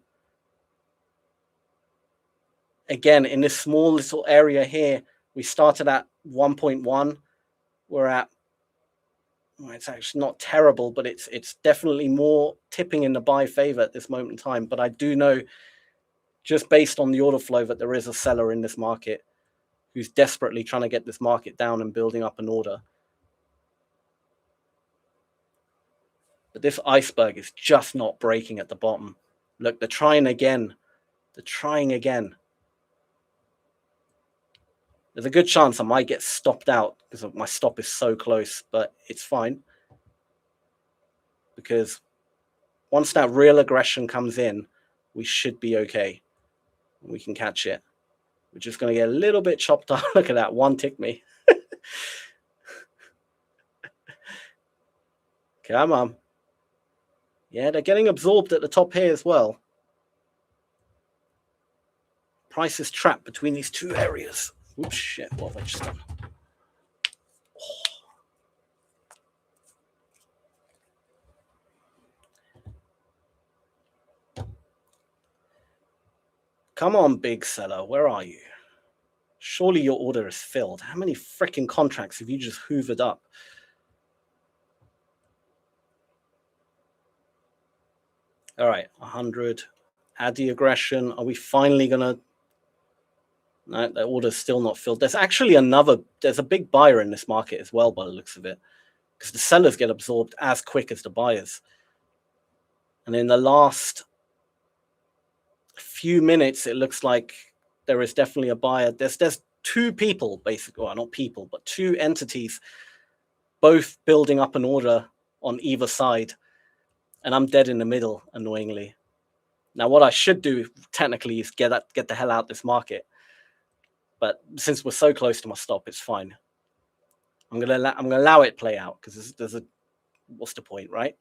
Again, in this small little area here, we started at 1.1. We're at, well, it's actually not terrible, but it's definitely more tipping in the buy favor at this moment in time. But I do know, just based on the order flow, that there is a seller in this market who's desperately trying to get this market down and building up an order. But this iceberg is just not breaking at the bottom. Look, they're trying again. They're trying again. There's a good chance I might get stopped out because my stop is so close, but it's fine. Because once that real aggression comes in, we should be okay. We can catch it. We're just going to get a little bit chopped up. Look at that, one tick me. Come on. Yeah, they're getting absorbed at the top here as well. Price is trapped between these two areas. Oops, shit, what have I just done? Oh. Come on, big seller, where are you? Surely your order is filled. How many freaking contracts have you just hoovered up? All right, 100. Add the aggression. Are we finally going to... No, the order's still not filled. There's actually there's a big buyer in this market as well by the looks of it, because the sellers get absorbed as quick as the buyers. And in the last few minutes, it looks like there is definitely a buyer. There's two people, basically, well, not people, but two entities, both building up an order on either side. And I'm dead in the middle, annoyingly. Now, what I should do technically is get the hell out of this market. But since we're so close to my stop, it's fine. I'm gonna allow it play out because there's a, what's the point, right?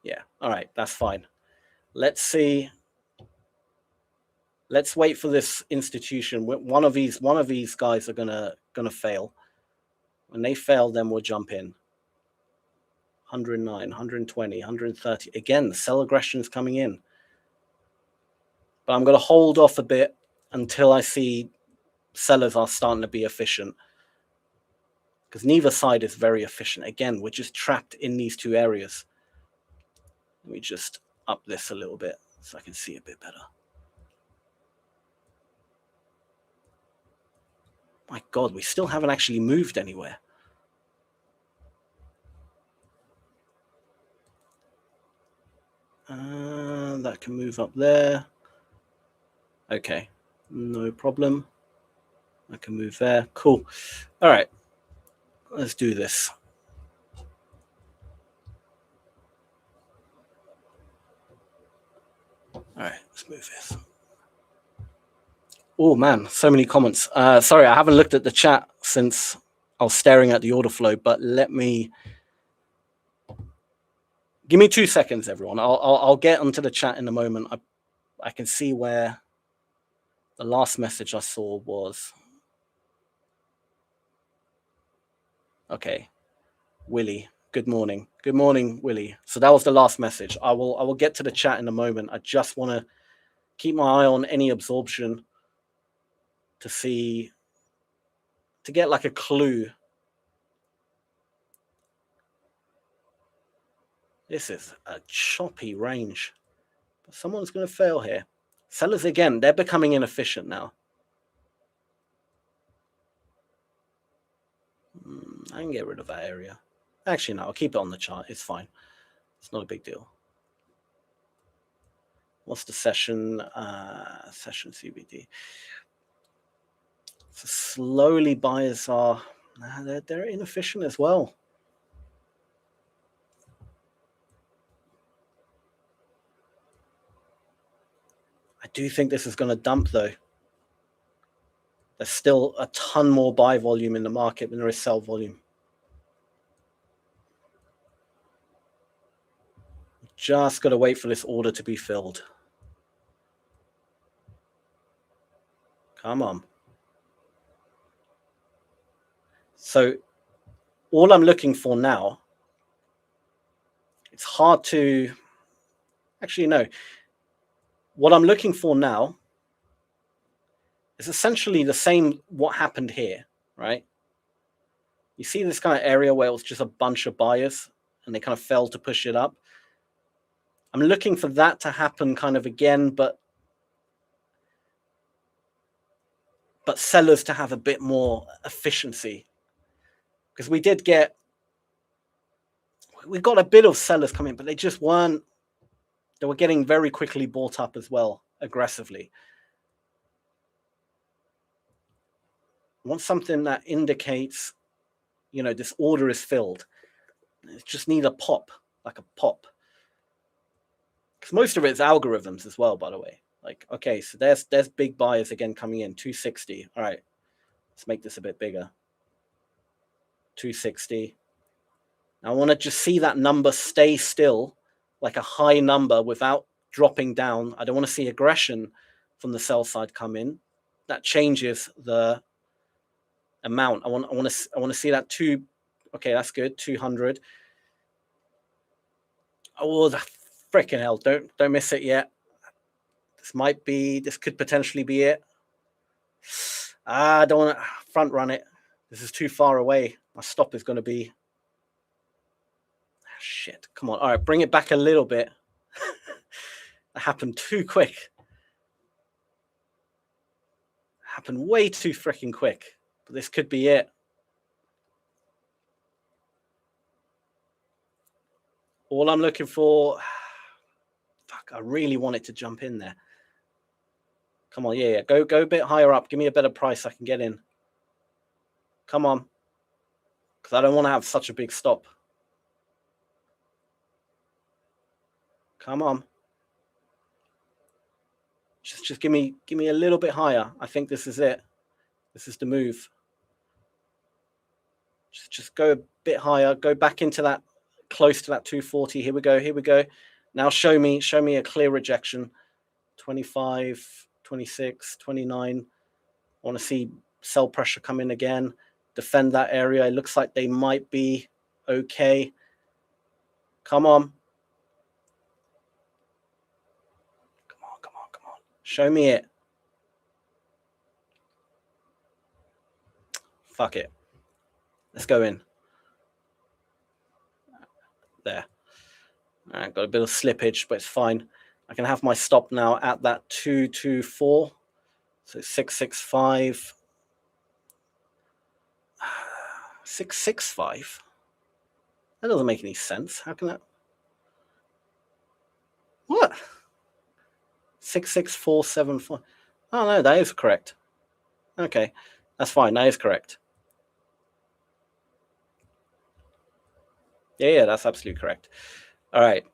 Yeah, all right, that's fine. Let's see. Let's wait for this institution. One of these guys are gonna fail. When they fail, then we'll jump in. 109, 120, 130. Again, the sell aggression is coming in. But I'm going to hold off a bit until I see sellers are starting to be efficient. Because neither side is very efficient. Again, we're just trapped in these two areas. Let me just up this a little bit so I can see a bit better. My God, we still haven't actually moved anywhere. That can move up there. Okay, no problem. I can move there. Cool. All right, let's do this. All right, let's move this. Oh man, so many comments. Sorry, I haven't looked at the chat since I was staring at the order flow, but give me 2 seconds, everyone. I'll get onto the chat in a moment. I can see where the last message I saw was. Okay, Willie. Good morning. Good morning, Willie. So that was the last message. I will get to the chat in a moment. I just want to keep my eye on any absorption to get like a clue. This is a choppy range. But someone's going to fail here. Sellers, again, they're becoming inefficient now. I can get rid of that area. Actually, no, I'll keep it on the chart. It's fine. It's not a big deal. What's the session? Session CBD. So slowly buyers are, they're inefficient as well. I do think this is going to dump though. There's still a ton more buy volume in the market than there is sell volume. Just got to wait for this order to be filled. Come on. So all I'm looking for now, it's hard to, actually no. What I'm looking for now is essentially the same what happened here, right? You see this kind of area where it was just a bunch of buyers and they kind of failed to push it up. I'm looking for that to happen kind of again, but sellers to have a bit more efficiency. Because we got a bit of sellers coming, but they just weren't, they were getting very quickly bought up as well, aggressively. I want something that indicates, you know, this order is filled. It just need a pop, like a pop. Because most of it is algorithms as well, by the way. Like, okay, so there's big buyers again coming in, 260. All right, let's make this a bit bigger. 260. Now I want to just see that number stay still, like a high number without dropping down. I don't want to see aggression from the sell side come in. That changes the amount. I want to see that two. Okay, that's good. 200. Oh, the freaking hell! Don't miss it yet. This could potentially be it. I don't want to front run it. This is too far away. My stop is going to be. Shit! Come on! All right, bring it back a little bit. That happened too quick. Happened way too freaking quick. But this could be it. All I'm looking for. Fuck! I really want it to jump in there. Come on, yeah. Go a bit higher up. Give me a better price I can get in. Come on. Because I don't want to have such a big stop. Come on. Just give me a little bit higher. I think this is it. This is the move. Just go a bit higher. Go back into that, close to that 240. Here we go. Now show me a clear rejection. 25, 26, 29. I want to see sell pressure come in again. Defend that area. It looks like they might be okay. Come on. Come on. Show me it. Fuck it. Let's go in. There. All right, got a bit of slippage, but it's fine. I can have my stop now at that 224. So 665. 665? That doesn't make any sense. How can that? What? 66474. Oh no, that is correct. Okay, that's fine. That is correct. Yeah, that's absolutely correct. All right.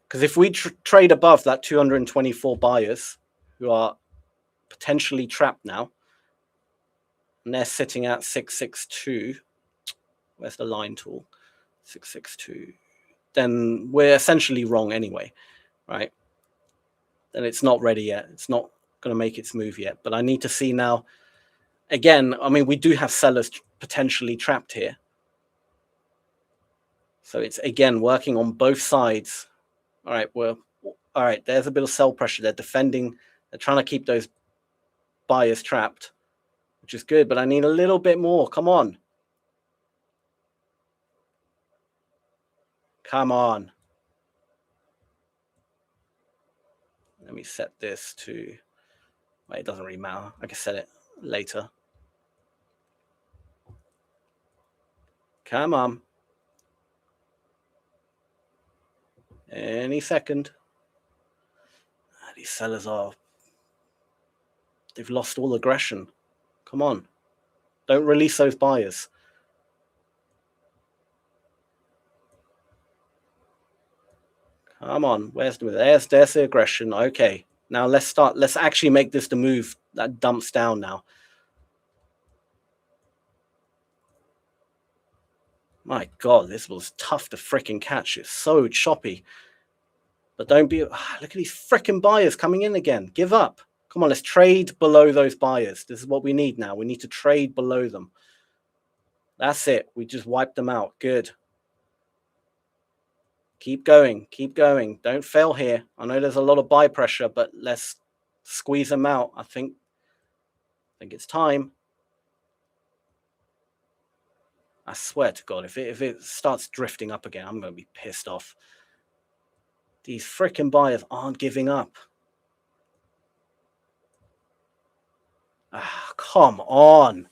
Because if we trade above that 224 buyers who are potentially trapped now, and they're sitting at 662. Where's the line tool? 662. Then we're essentially wrong anyway, right? Then it's not ready yet. It's not going to make its move yet. But I need to see now. Again, I mean, we do have sellers potentially trapped here. So it's, again, working on both sides. All right, there's a bit of sell pressure. They're defending. They're trying to keep those buyers trapped, which is good. But I need a little bit more. Come on. Come on. Let me set this to, well, it doesn't really matter. I can set it later. Come on. Any second. These sellers they've lost all aggression. Come on. Don't release those buyers. Come on. There's the aggression. Okay. Now let's actually make this the move that dumps down now. My God, this was tough to freaking catch. It's so choppy. But don't be, look at these freaking buyers coming in again. Give up. Come on, let's trade below those buyers. This is what we need now. We need to trade below them. That's it. We just wiped them out. Good. Keep going. Keep going. Don't fail here. I know there's a lot of buy pressure, but let's squeeze them out. I think it's time. I swear to God, if it starts drifting up again, I'm going to be pissed off. These freaking buyers aren't giving up. Ah, come on.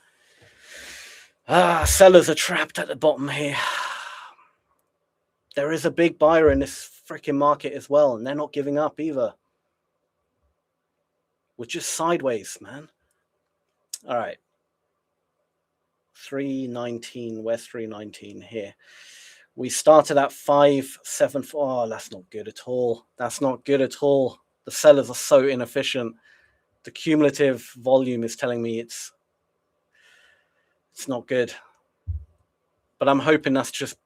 Sellers are trapped at the bottom here. There is a big buyer in this freaking market as well, and they're not giving up either. We're just sideways, man. All right. 319. Where's 319? Here. We started at 574. Oh, that's not good at all. That's not good at all. The sellers are so inefficient. The cumulative volume is telling me it's not good. But I'm hoping that's just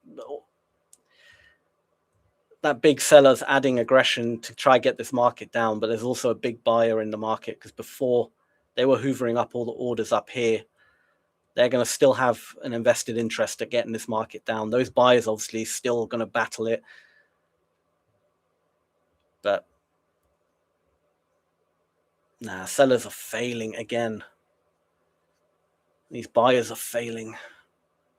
that big seller's adding aggression to try get this market down. But there's also a big buyer in the market because before they were hoovering up all the orders up here. They're going to still have an invested interest at getting this market down. Those buyers obviously still going to battle it. But nah, sellers are failing again. These buyers are failing.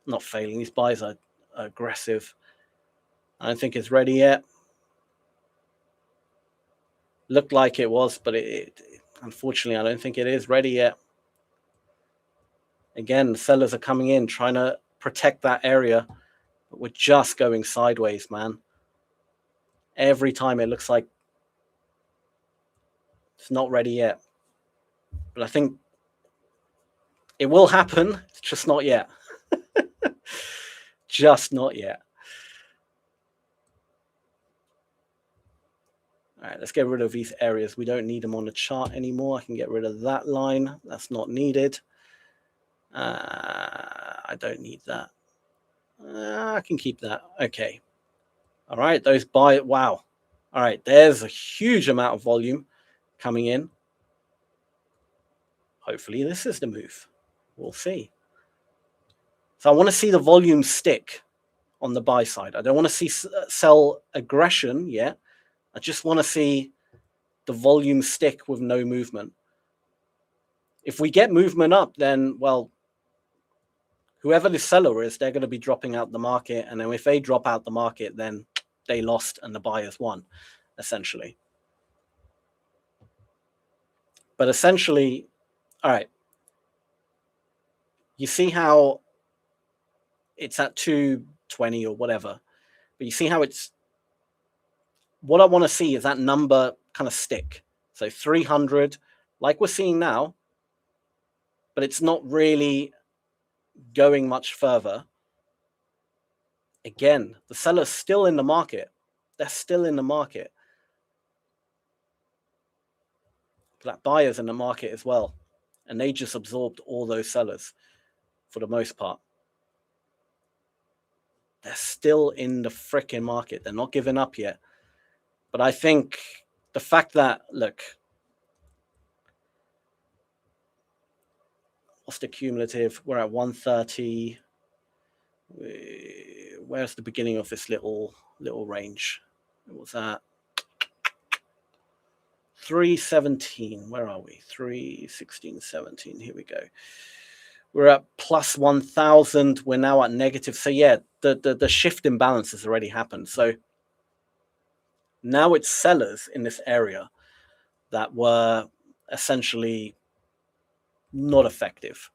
Not failing. These buyers are aggressive. I don't think it's ready yet. Looked like it was, but it unfortunately, I don't think it is ready yet. Again, the sellers are coming in, trying to protect that area, but we're just going sideways, man. Every time it looks like it's not ready yet. But I think it will happen. It's just not yet. Just not yet. All right, let's get rid of these areas. We don't need them on the chart anymore. I can get rid of that line. That's not needed. I don't need that. I can keep that. Okay. All right, those buy. Wow. All right, there's a huge amount of volume coming in. Hopefully this is the move. We'll see. So I want to see the volume stick on the buy side. I don't want to see sell aggression yet. I just want to see the volume stick with no movement. If we get movement up, then, well, whoever the seller is, they're going to be dropping out the market. And then if they drop out the market, then they lost and the buyers won, essentially. But essentially, all right, you see how it's at 220 or whatever, but you see how it's, what I want to see is that number kind of stick. So 300, like we're seeing now, but it's not really going much further. Again, the seller's still in the market. They're still in the market. That buyer's in the market as well. and they just absorbed all those sellers for the most part. They're still in the freaking market. They're not giving up yet. But I think the fact that, look, what's the cumulative? We're at 130. Where's the beginning of this little range? It was at 317. Where are we? 316, 17. Here we go. We're at plus 1,000. We're now at negative. So yeah, the shift in balance has already happened. So now it's sellers in this area that were essentially not effective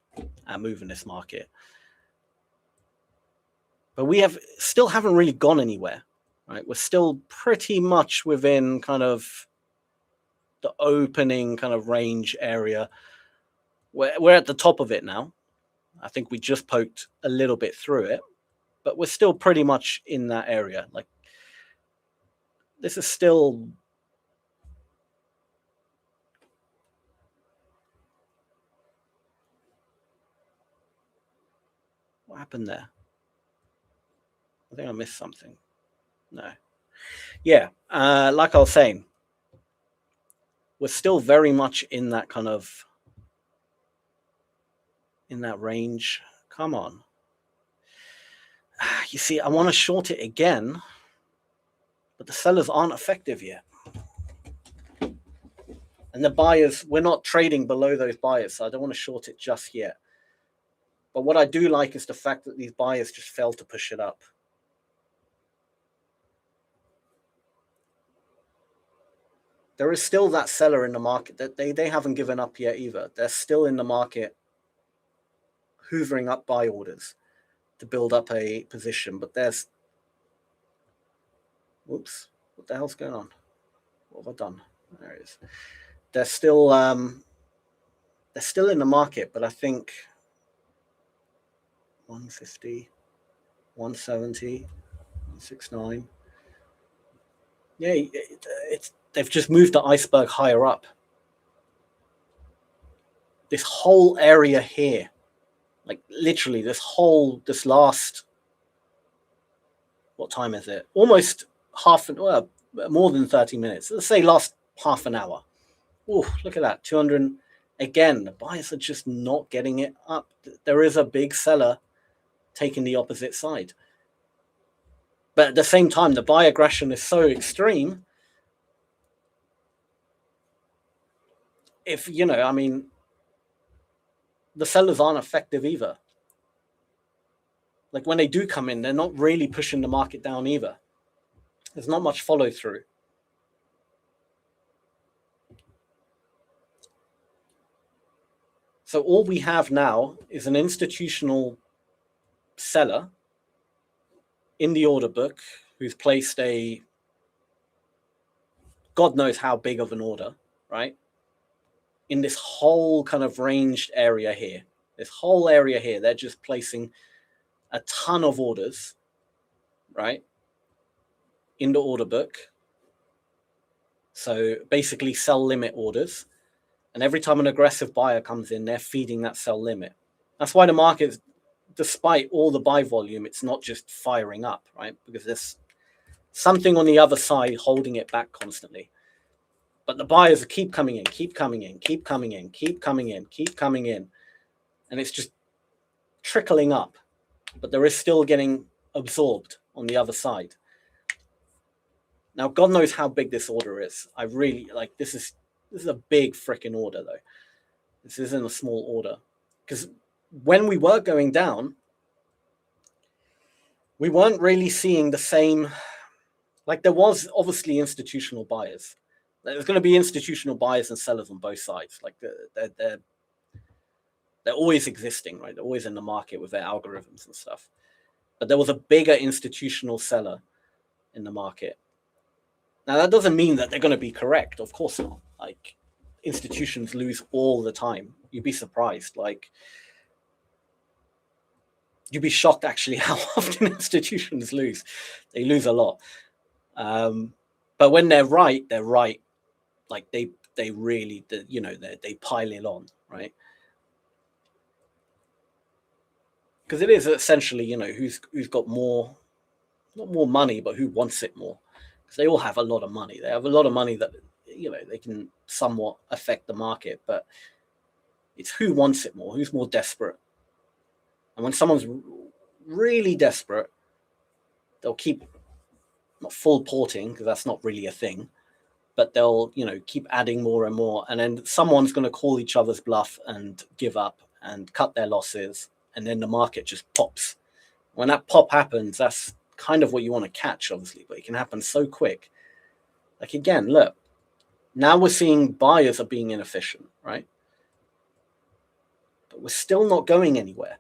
at moving this market. But we still haven't really gone anywhere, right? We're still pretty much within kind of the opening kind of range area. We're at the top of it now. I think we just poked a little bit through it, but we're still pretty much in that area. Like, this is still, what happened there? I think I missed something. No. Yeah, like I was saying, we're still very much in that kind of, in that range. Come on. You see, I want to short it again, but the sellers aren't effective yet. And the buyers, we're not trading below those buyers, so I don't want to short it just yet. But what I do like is the fact that these buyers just failed to push it up. There is still that seller in the market that they haven't given up yet either. They're still in the market hoovering up buy orders to build up a position. But there's, whoops, what the hell's going on? What have I done? There it is. They're still in the market, but I think 150, 170, 169. Yeah, they've just moved the iceberg higher up. This whole area here, like literally this last, what time is it? Almost more than 30 minutes. Let's say last half an hour. Oh, look at that, 200. Again, the buyers are just not getting it up. There is a big seller taking the opposite side. But at the same time, the buy aggression is so extreme. If, I mean, the sellers aren't effective either. Like when they do come in, they're not really pushing the market down either. There's not much follow through. So all we have now is an institutional seller in the order book who's placed a, God knows how big of an order, right? In this whole kind of ranged area here. This whole area here, they're just placing a ton of orders, right, in the order book. So basically sell limit orders. And every time an aggressive buyer comes in, they're feeding that sell limit. That's why the market, despite all the buy volume, it's not just firing up, right? Because there's something on the other side holding it back constantly. But the buyers keep coming in, keep coming in, keep coming in, keep coming in, keep coming in. And it's just trickling up. But there is still getting absorbed on the other side. Now, God knows how big this order is. I really, like, this is a big freaking order, though. This isn't a small order. Because when we were going down, we weren't really seeing the same, like there was obviously institutional buyers. There's going to be institutional buyers and sellers on both sides. Like they're always existing, right? They're always in the market with their algorithms and stuff. But there was a bigger institutional seller in the market. Now, that doesn't mean that they're going to be correct. Of course not. Like, institutions lose all the time. You'd be surprised. Like, you'd be shocked, actually, how often institutions lose. They lose a lot. But when they're right, they're right. Like, they really, they pile it on, right? because it is essentially, you know, who's got more, not more money, but who wants it more. Because they all have a lot of money. They have a lot of money that, you know, they can somewhat affect the market, but it's who wants it more, who's more desperate. And when someone's really desperate, they'll keep, not full porting, because that's not really a thing, but they'll, you know, keep adding more and more. And then someone's going to call each other's bluff and give up and cut their losses. And then the market just pops. When that pop happens, that's kind of what you want to catch, obviously, but it can happen so quick. Like, again, look, now we're seeing buyers are being inefficient, right? But we're still not going anywhere.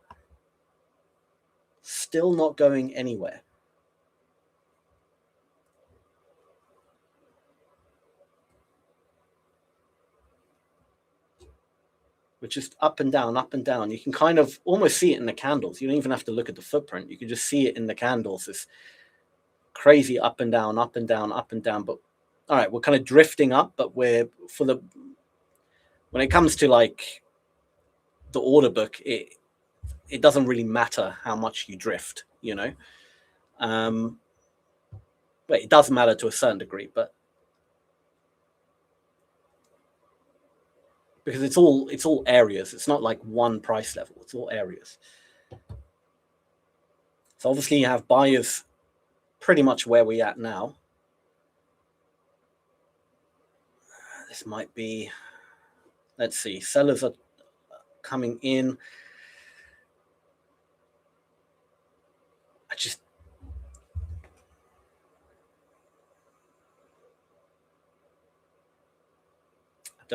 Still not going anywhere. We're just up and down, up and down. You can kind of almost see it in the candles. You don't even have to look at the footprint. You can just see it in the candles. This crazy up and down, up and down, up and down. But all right, we're kind of drifting up, but we're for the, when it comes to like the order book, it doesn't really matter how much you drift, you know. But it does matter to a certain degree, but because it's all areas. It's not like one price level. It's all areas. So obviously you have buyers pretty much where we're at now. This might be, let's see, sellers are coming in. I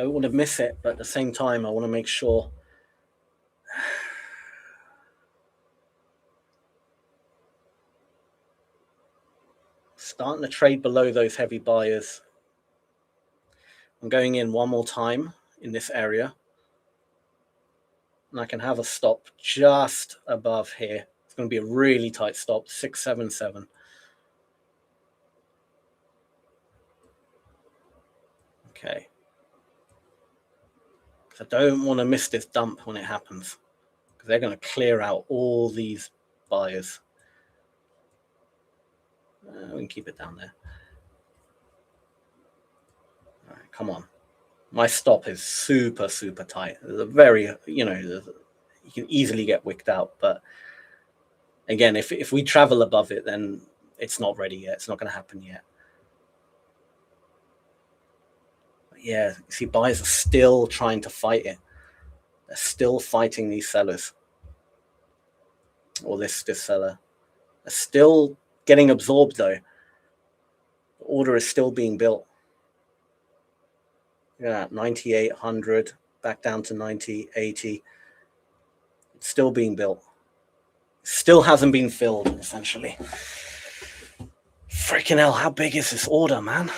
don't want to miss it, but at the same time, I want to make sure. Starting to trade below those heavy buyers. I'm going in one more time in this area. And I can have a stop just above here. It's going to be a really tight stop, 677. Okay. I don't want to miss this dump when it happens, because they're going to clear out all these buyers. We can keep it down there. All right, come on. My stop is super, super tight. There's a very, you know, you can easily get wicked out. But again, if we travel above it, then it's not ready yet. It's not going to happen yet. But yeah, you see, buyers are still trying to fight it. They're still fighting these sellers, or this seller. They're still getting absorbed, though. The order is still being built. Yeah, 9,800, back down to 90, 80. It's still being built. It still hasn't been filled, essentially. Freaking hell, how big is this order, man?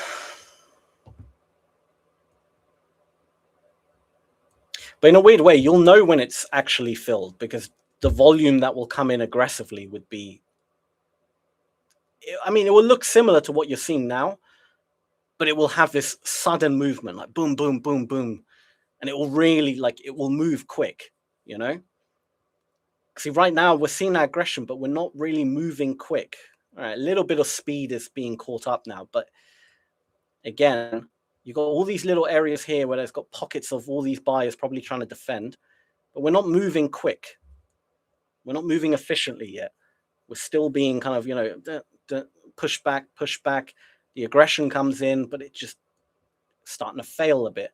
But in a weird way, you'll know when it's actually filled, because the volume that will come in aggressively would be, I mean, it will look similar to what you're seeing now, but it will have this sudden movement, like boom, boom, boom, boom. And it will really, like, it will move quick, you know? See, right now we're seeing that aggression, but we're not really moving quick. All right, a little bit of speed is being caught up now, but again, you've got all these little areas here where there's got pockets of all these buyers probably trying to defend, but we're not moving quick. We're not moving efficiently yet. We're still being kind of, you know, push back. The aggression comes in, but it's just starting to fail a bit.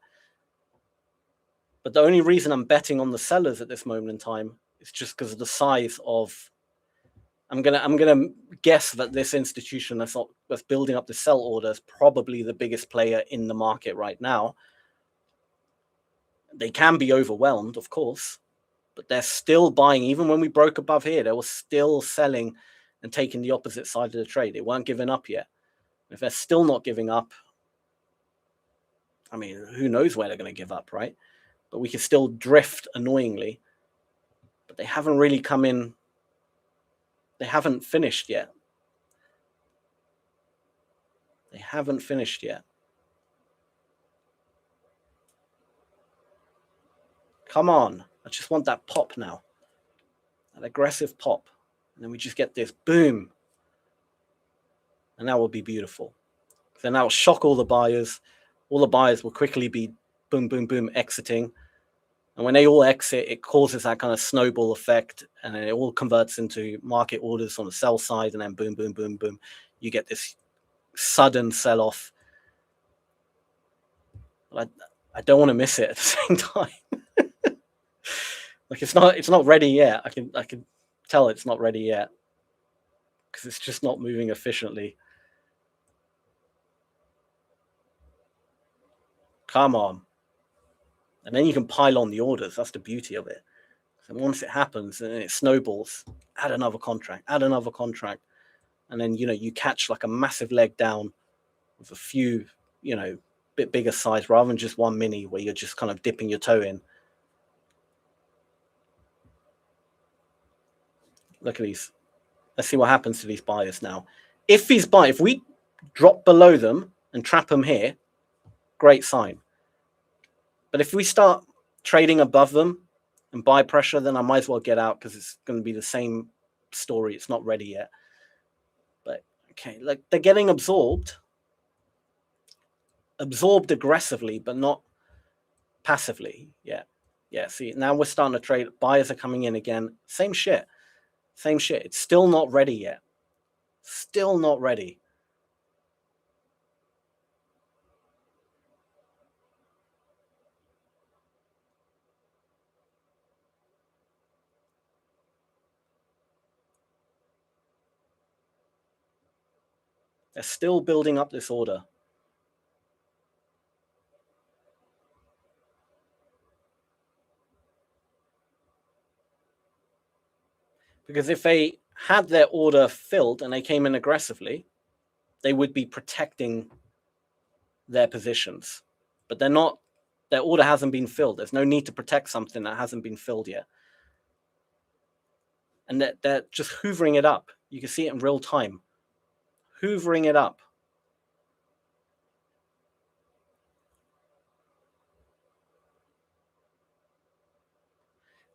But the only reason I'm betting on the sellers at this moment in time is just because of the size of. I'm gonna guess that this institution that's building up the sell order is probably the biggest player in the market right now. They can be overwhelmed, of course, but they're still buying. Even when we broke above here, they were still selling and taking the opposite side of the trade. They weren't giving up yet. If they're still not giving up, I mean, who knows where they're going to give up, right? But we can still drift annoyingly. But they haven't really come in. They haven't finished yet. They haven't finished yet. Come on. I just want that pop now. an aggressive pop, and then we just get this boom, and that will be beautiful. Then that will shock all the buyers. All the buyers will quickly be boom, boom, boom, exiting. And when they all exit, it causes that kind of snowball effect, and then it all converts into market orders on the sell side, and then boom, boom, boom, boom. You get this sudden sell-off. I don't want to miss it at the same time. Like it's not ready yet. I can tell it's not ready yet because it's just not moving efficiently. Come on. And then you can pile on the orders. That's the beauty of it. So once it happens and it snowballs, add another contract, and then you catch like a massive leg down with a few bit bigger size rather than just one mini where you're just kind of dipping your toe in. Look at these. Let's see what happens to these buyers now. If we drop below them and trap them here, great sign. But if we start trading above them and buy pressure, then I might as well get out because it's going to be the same story. It's not ready yet. But okay, like they're getting absorbed aggressively, but not passively. Yeah. See, now we're starting to trade. Buyers are coming in again. Same shit. It's still not ready yet. Still not ready. They're still building up this order. Because if they had their order filled and they came in aggressively, they would be protecting their positions. But they're not. Their order hasn't been filled. There's no need to protect something that hasn't been filled yet. And they're just hoovering it up. You can see it in real time. Hoovering it up.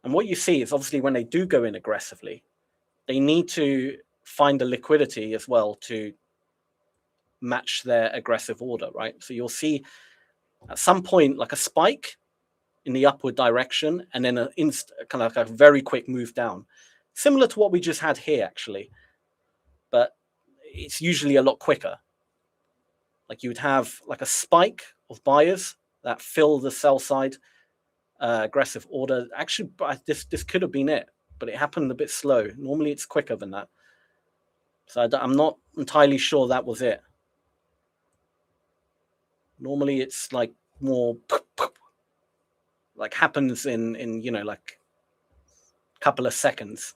And what you see is obviously when they do go in aggressively, they need to find the liquidity as well to match their aggressive order, right? So you'll see at some point like a spike in the upward direction and then kind of like a very quick move down. Similar to what we just had here, actually. But it's usually a lot quicker. Like you would have like a spike of buyers that fill the sell side aggressive order. Actually, this could have been it, but it happened a bit slow. Normally it's quicker than that. So I'm not entirely sure that was it. Normally it's like more like happens in like a couple of seconds.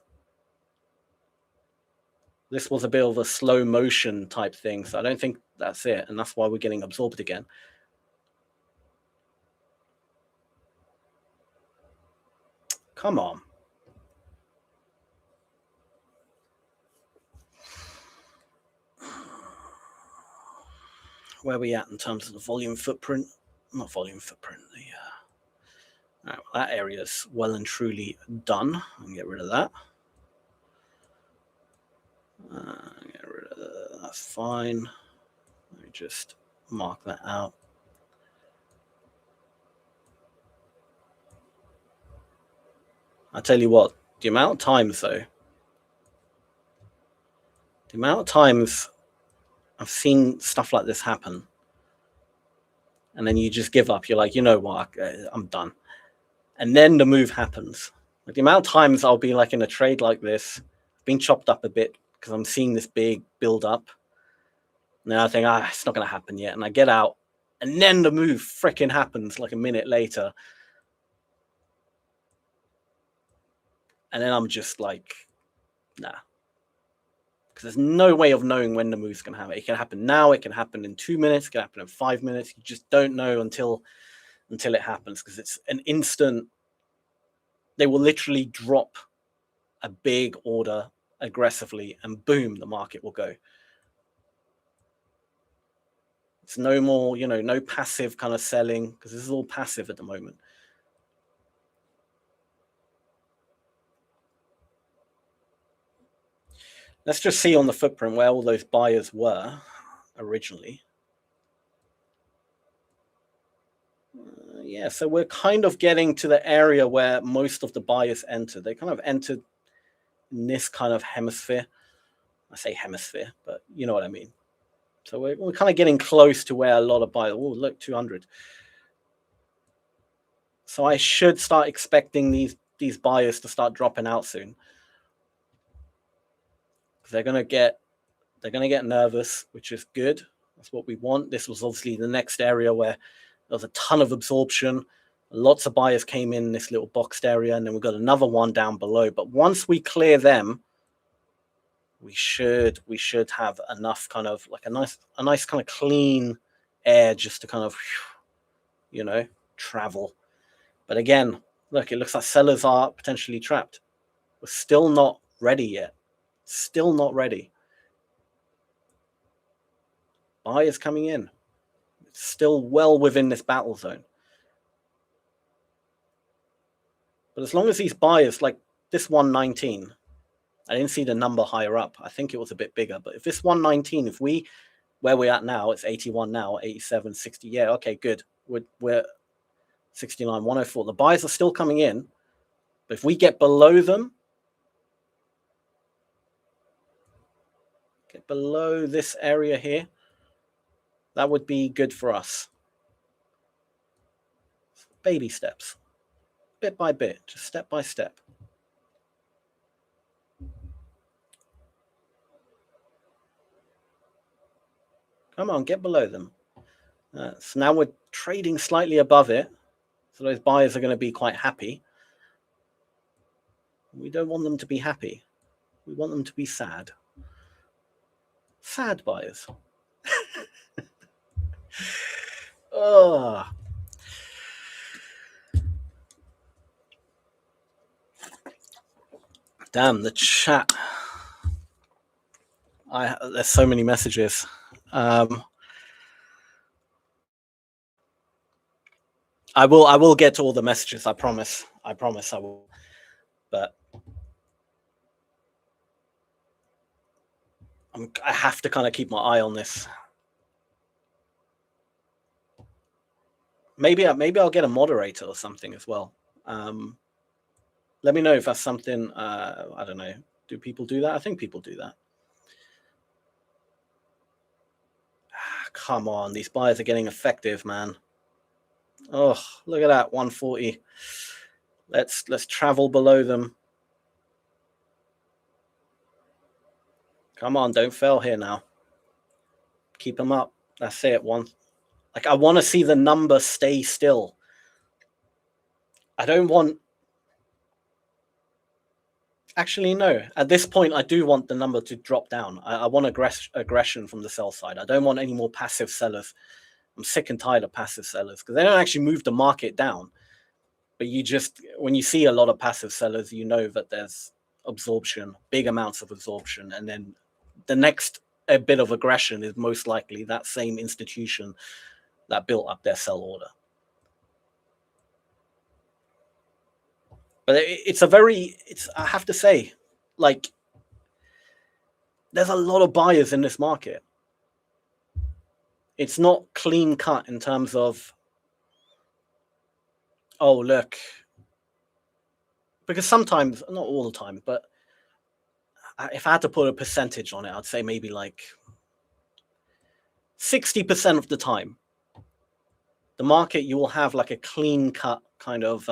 This was a bit of a slow motion type thing, so I don't think that's it, and that's why we're getting absorbed again. Come on. Where are we at in terms of the volume footprint? Not volume footprint. Right, well, that area is well and truly done. I'll get rid of that. Get rid of that. That's fine. Let me just mark that out. I'll tell you what, the amount of times though, I've seen stuff like this happen, and then you just give up. You're like, you know what, I'm done. And then the move happens. Like the amount of times I'll be like in a trade like this, being chopped up a bit because I'm seeing this big build up. Now I think, it's not going to happen yet. And I get out, and then the move freaking happens like a minute later. And then I'm just like, nah. Because there's no way of knowing when the move's going to happen. It can happen now. It can happen in 2 minutes. It can happen in 5 minutes. You just don't know until it happens, because it's an instant. They will literally drop a big order aggressively and boom, the market will go. It's no more, no passive kind of selling, because this is all passive at the moment. Let's just see on the footprint where all those buyers were originally. Yeah, so we're kind of getting to the area where most of the buyers entered. They kind of entered in this kind of hemisphere. I say hemisphere, but you know what I mean. So we're kind of getting close to where a lot of buyers. Oh, look, 200. So I should start expecting these buyers to start dropping out soon. They're gonna get nervous, which is good. That's what we want. This was obviously the next area where there was a ton of absorption. Lots of buyers came in this little boxed area, and then we've got another one down below. But once we clear them, we should have enough kind of like a nice kind of clean air just to kind of, you know, travel. But again, look, it looks like sellers are potentially trapped. We're still not ready yet. Still not ready. Buyers coming in. It's still well within this battle zone. But as long as these buyers, like this 119, I didn't see the number higher up. I think it was a bit bigger. But if this 119, if we, where we're at now, it's 81 now, 87, 60. Yeah, okay, good. We're 69, 104. The buyers are still coming in. But if we get below them, get below this area here, that would be good for us. Baby steps, bit by bit, just step by step. Come on, get below them. So now we're trading slightly above it. So those buyers are going to be quite happy. We don't want them to be happy. We want them to be sad. Sad buyers. Oh. Damn, the chat. There's so many messages. I will get to all the messages. I promise I will. But I have to kind of keep my eye on this. Maybe I'll get a moderator or something as well. Let me know if that's something. I don't know. Do people do that? I think people do that. Come on, these buyers are getting effective, man. Oh, look at that, 140. Let's travel below them. Come on, don't fail here now. Keep them up. That's it. Like I want to see the number stay still. I don't want. Actually, no. At this point, I do want the number to drop down. I want aggression from the sell side. I don't want any more passive sellers. I'm sick and tired of passive sellers because they don't actually move the market down. But when you see a lot of passive sellers, you know that there's absorption, big amounts of absorption. And then the next bit of aggression is most likely that same institution that built up their sell order. But I have to say, like, there's a lot of buyers in this market. It's not clean cut in terms of, oh, look. Because sometimes, not all the time, but if I had to put a percentage on it, I'd say maybe like 60% of the time, the market, you will have like a clean cut kind of,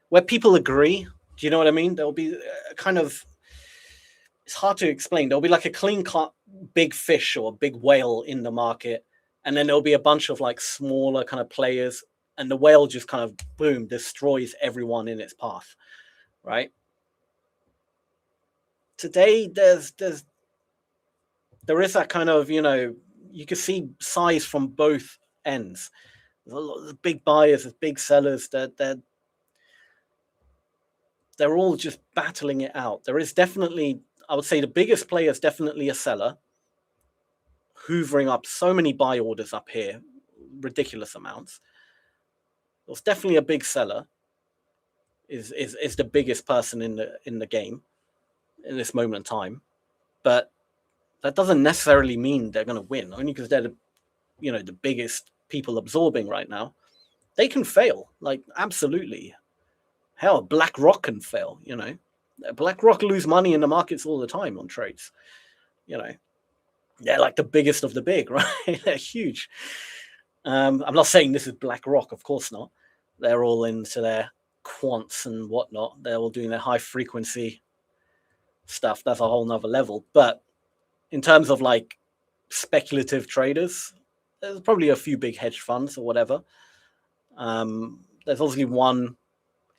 where people agree. Do you know what I mean? There'll be a kind of, it's hard to explain. There'll be like a clean cut big fish or a big whale in the market. And then there'll be a bunch of like smaller kind of players. And the whale just kind of, boom, destroys everyone in its path, right? Today, there is that kind of, you know, you can see size from both ends. There's a lot of big buyers, there's big sellers. They're all just battling it out. There is definitely, I would say the biggest player is definitely a seller, hoovering up so many buy orders up here, ridiculous amounts. There's definitely a big seller is the biggest person in the game. in this moment in time, but that doesn't necessarily mean they're going to win, only because they're the biggest people absorbing right now. They can fail, like, absolutely. Hell, BlackRock can fail, BlackRock lose money in the markets all the time on trades. They're like the biggest of the big, right? They're huge. I'm not saying this is BlackRock, of course not. They're all into their quants and whatnot. They're all doing their high frequency stuff. That's a whole nother level. But in terms of like speculative traders, there's probably a few big hedge funds or whatever. There's obviously one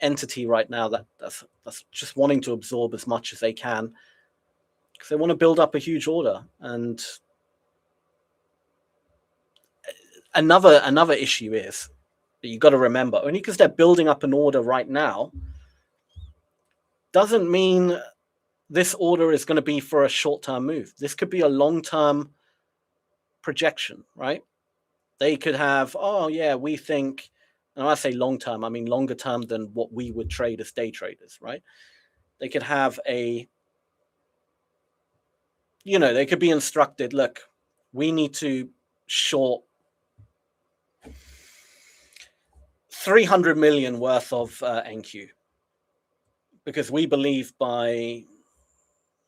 entity right now that's just wanting to absorb as much as they can because they want to build up a huge order. And another issue is that you've got to remember, only because they're building up an order right now doesn't mean this order is going to be for a short-term move. This could be a long-term projection, right? They could have, oh yeah, we think, and when I say long-term, I mean longer term than what we would trade as day traders, right? They could have they could be instructed, look, we need to short 300 million worth of NQ because we believe by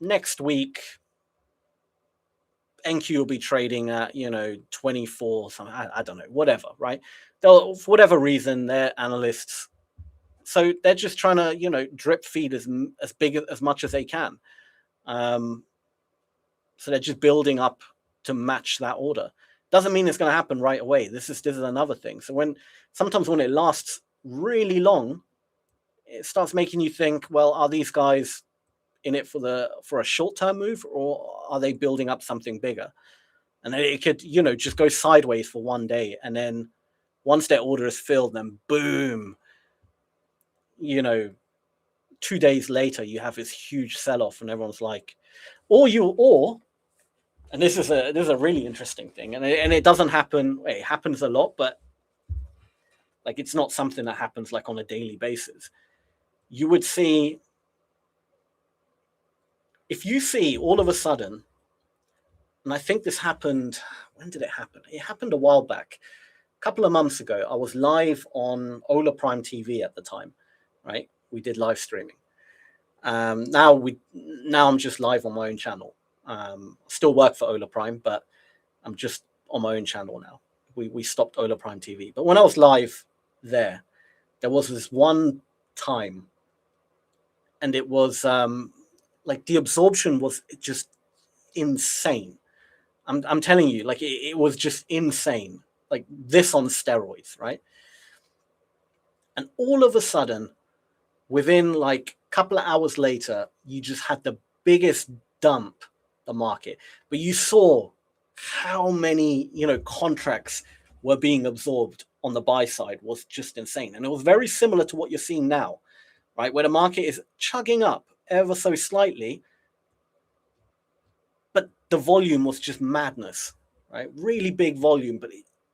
next week NQ will be trading at 24 something, I don't know, whatever, right? They'll, for whatever reason, they're analysts, so they're just trying to drip feed as much as they can. So they're just building up to match that order. Doesn't mean it's going to happen right away. This is another thing. So sometimes when it lasts really long, it starts making you think, well, are these guys in it for a short-term move, or are they building up something bigger? And then it could just go sideways for one day, and then once their order is filled, then boom, 2 days later you have this huge sell-off, and everyone's like, and this is a really interesting thing, and it doesn't happen. It happens a lot, but like it's not something that happens like on a daily basis. You would see, if you see all of a sudden, and I think this happened, when did it happen? It happened a while back, a couple of months ago. I was live on Ola Prime TV at the time, right? We did live streaming. Now I'm just live on my own channel. Still work for Ola Prime, but I'm just on my own channel now. We stopped Ola Prime TV. But when I was live there was this one time, and it was like the absorption was just insane. I'm telling you, like it was just insane, like this on steroids, right? And all of a sudden, within like a couple of hours later, you just had the biggest dump the market. But you saw how many contracts were being absorbed on the buy side was just insane. And it was very similar to what you're seeing now, right, where the market is chugging up ever so slightly, but the volume was just madness, right? Really big volume, but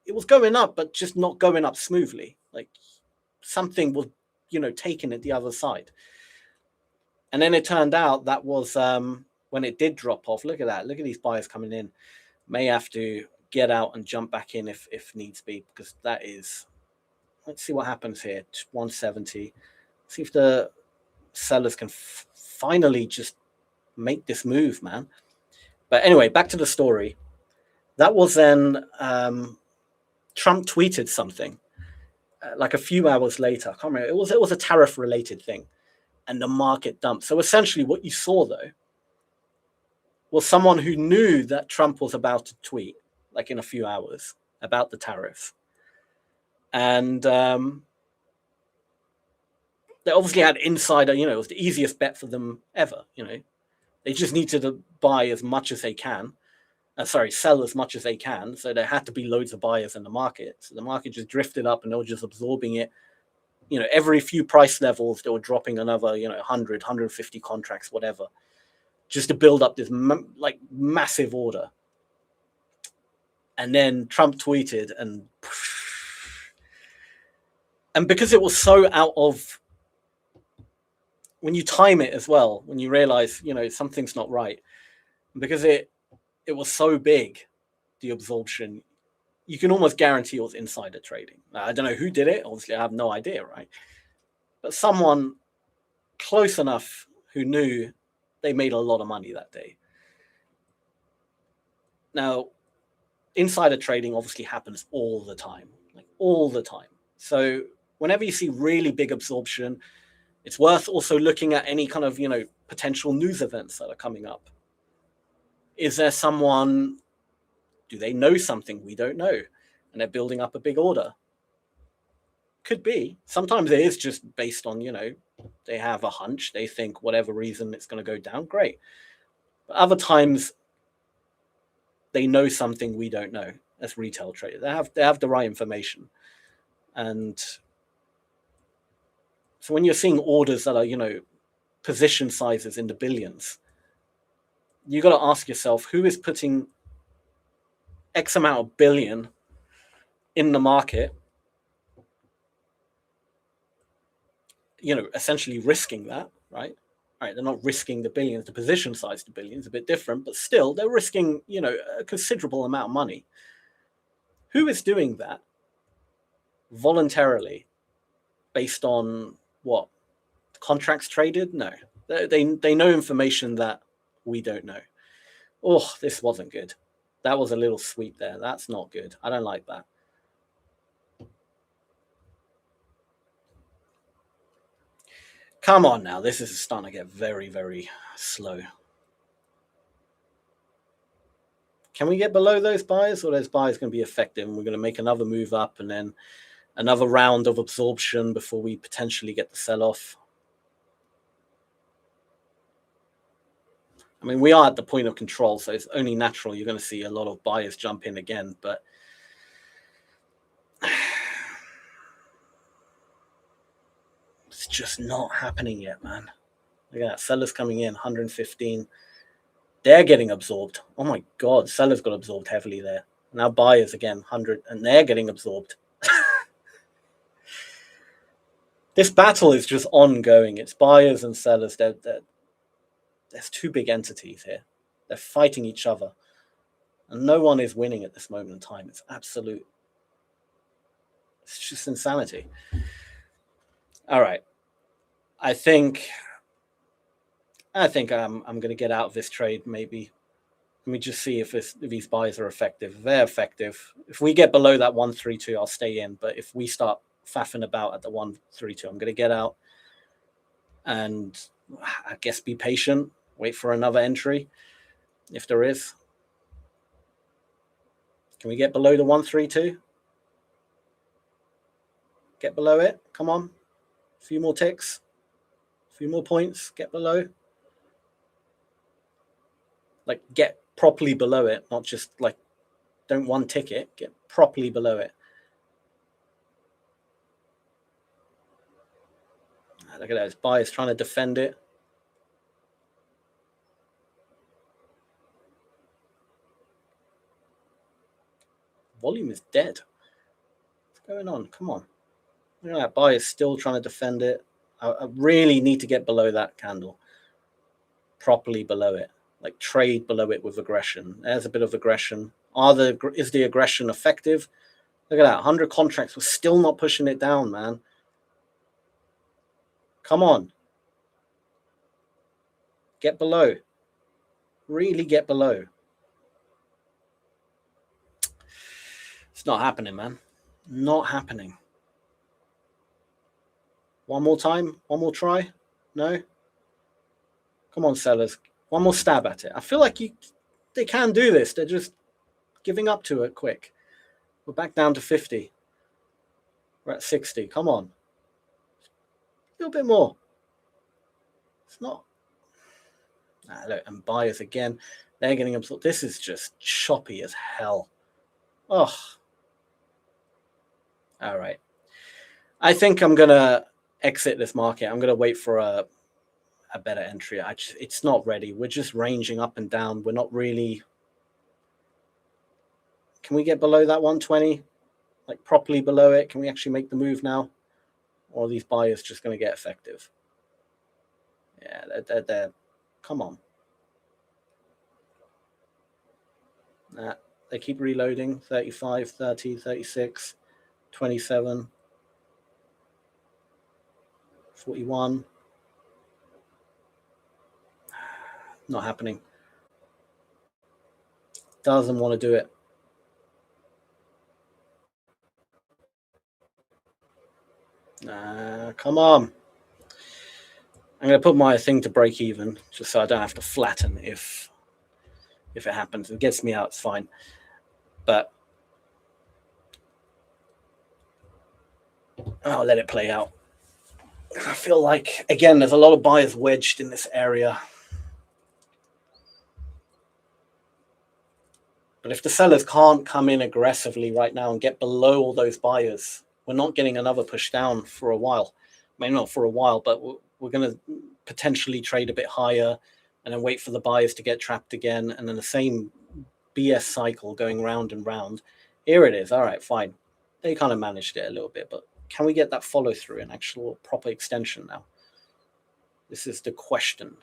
it was going up, but just not going up smoothly. Like something was taking it the other side. And then it turned out that was when it did drop off. Look at that. Look at these buyers coming in. May have to get out and jump back in if needs be, because that is, let's see what happens here. 170. See if the sellers can finally just make this move, man. But anyway, back to the story. That was then Trump tweeted something like a few hours later. I can't remember. It was a tariff related thing, and the market dumped. So essentially what you saw though was someone who knew that Trump was about to tweet, like in a few hours, about the tariffs. And they obviously had insider, it was the easiest bet for them ever, They just needed to buy as much as they can. Sell as much as they can. So there had to be loads of buyers in the market. So the market just drifted up and they were just absorbing it. Every few price levels, they were dropping another, 100, 150 contracts, whatever, just to build up this massive order. And then Trump tweeted, and because it was so out of when you time it as well, when you realize, you know, something's not right, because it was so big, the absorption, you can almost guarantee it was insider trading. Now, I don't know who did it. Obviously, I have no idea, right? But someone close enough who knew they made a lot of money that day. Now, insider trading obviously happens all the time, like all the time. So whenever you see really big absorption, it's worth also looking at any kind of, you know, potential news events that are coming up. Is there someone, do they know something we don't know, and they're building up a big order? Could be. Sometimes it is just based on, you know, they have a hunch, they think whatever reason it's going to go down, great. But other times they know something we don't know as retail traders. They have the right information. And so when you're seeing orders that are, you know, position sizes in the billions, you got to ask yourself, who is putting X amount of billion in the market, you know, essentially risking that, right? All right, they're not risking the billions, the position size of the billions, a bit different, but still they're risking, you know, a considerable amount of money. Who is doing that voluntarily based on what? Contracts traded? No. They know information that we don't know. Oh, this wasn't good. That was a little sweep there. That's not good. I don't like that. Come on now. This is starting to get very, very slow. Can we get below those buys, or those buys going to be effective and we're going to make another move up and then another round of absorption before we potentially get the sell-off? I mean, we are at the point of control, so it's only natural you're going to see a lot of buyers jump in again, but it's just not happening yet, man. Look at that. Sellers coming in, 115. They're getting absorbed. Oh my God, sellers got absorbed heavily there. Now buyers again, 100, and they're getting absorbed. This battle is just ongoing. It's buyers and sellers. There's two big entities here. They're fighting each other. And no one is winning at this moment in time. It's absolute. It's just insanity. All right. I think I'm going to get out of this trade maybe. Let me just see if these buys are effective. If they're effective. If we get below that 132, I'll stay in. But if we start faffing about at the 132, I'm going to get out. And I guess be patient. Wait for another entry, if there is. Can we get below the 132? Get below it. Come on. A few more ticks. A few more points. Get below. Like, get properly below it, not just like, don't one tick it. Get properly below it. Look at those buyers trying to defend it. Volume is dead. What's going on? Come on. Look at that buyer still trying to defend it. I really need to get below that candle. Properly below it. Like, trade below it with aggression. There's a bit of aggression. Is the aggression effective? Look at that. 100 contracts. We're still not pushing it down, man. Come on. Get below. Really get below. It's not happening, man. Not happening. One more time? One more try? No? Come on, sellers. One more stab at it. I feel like they can do this. They're just giving up to it quick. We're back down to 50. We're at 60. Come on. A little bit more. It's not. Look, and buyers again. They're getting absorbed. This is just choppy as hell. Oh. All right. I think I'm going to exit this market. I'm going to wait for a better entry. It's not ready. We're just ranging up and down. We're not really. Can we get below that 120? Like, properly below it? Can we actually make the move now? Or are these buyers just going to get effective? they're come on. They keep reloading. 35, 30, 36, 27, 41. Not happening. Doesn't want to do it. Come on. I'm going to put my thing to break even just so I don't have to flatten if it happens. If it gets me out, it's fine. But I'll let it play out. I feel like, again, there's a lot of buyers wedged in this area. But if the sellers can't come in aggressively right now and get below all those buyers, we're not getting another push down for a while. Maybe not for a while, but we're going to potentially trade a bit higher and then wait for the buyers to get trapped again. And then the same BS cycle going round and round. Here it is. All right, fine. They kind of managed it a little bit, but can we get that follow through, an actual proper extension now? This is the question.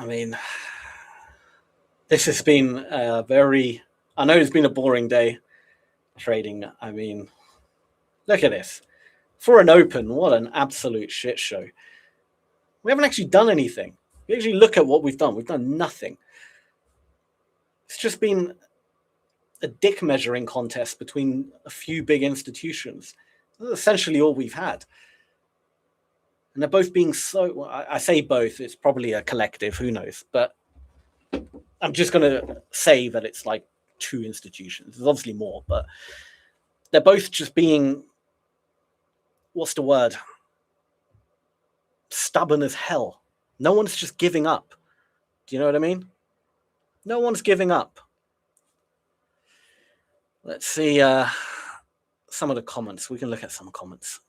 I mean, this has been a very, I know it's been a boring day trading. I mean, look at this. For an open, what an absolute shit show. We haven't actually done anything. We actually look at what we've done. We've done nothing. It's just been a dick measuring contest between a few big institutions. That's essentially all we've had. And they're both being so, well, I say both, it's probably a collective, who knows. But I'm just going to say that it's like two institutions. There's obviously more, but they're both just being, what's the word? Stubborn as hell. No one's just giving up. Do you know what I mean? No one's giving up. Let's see some of the comments. We can look at some comments.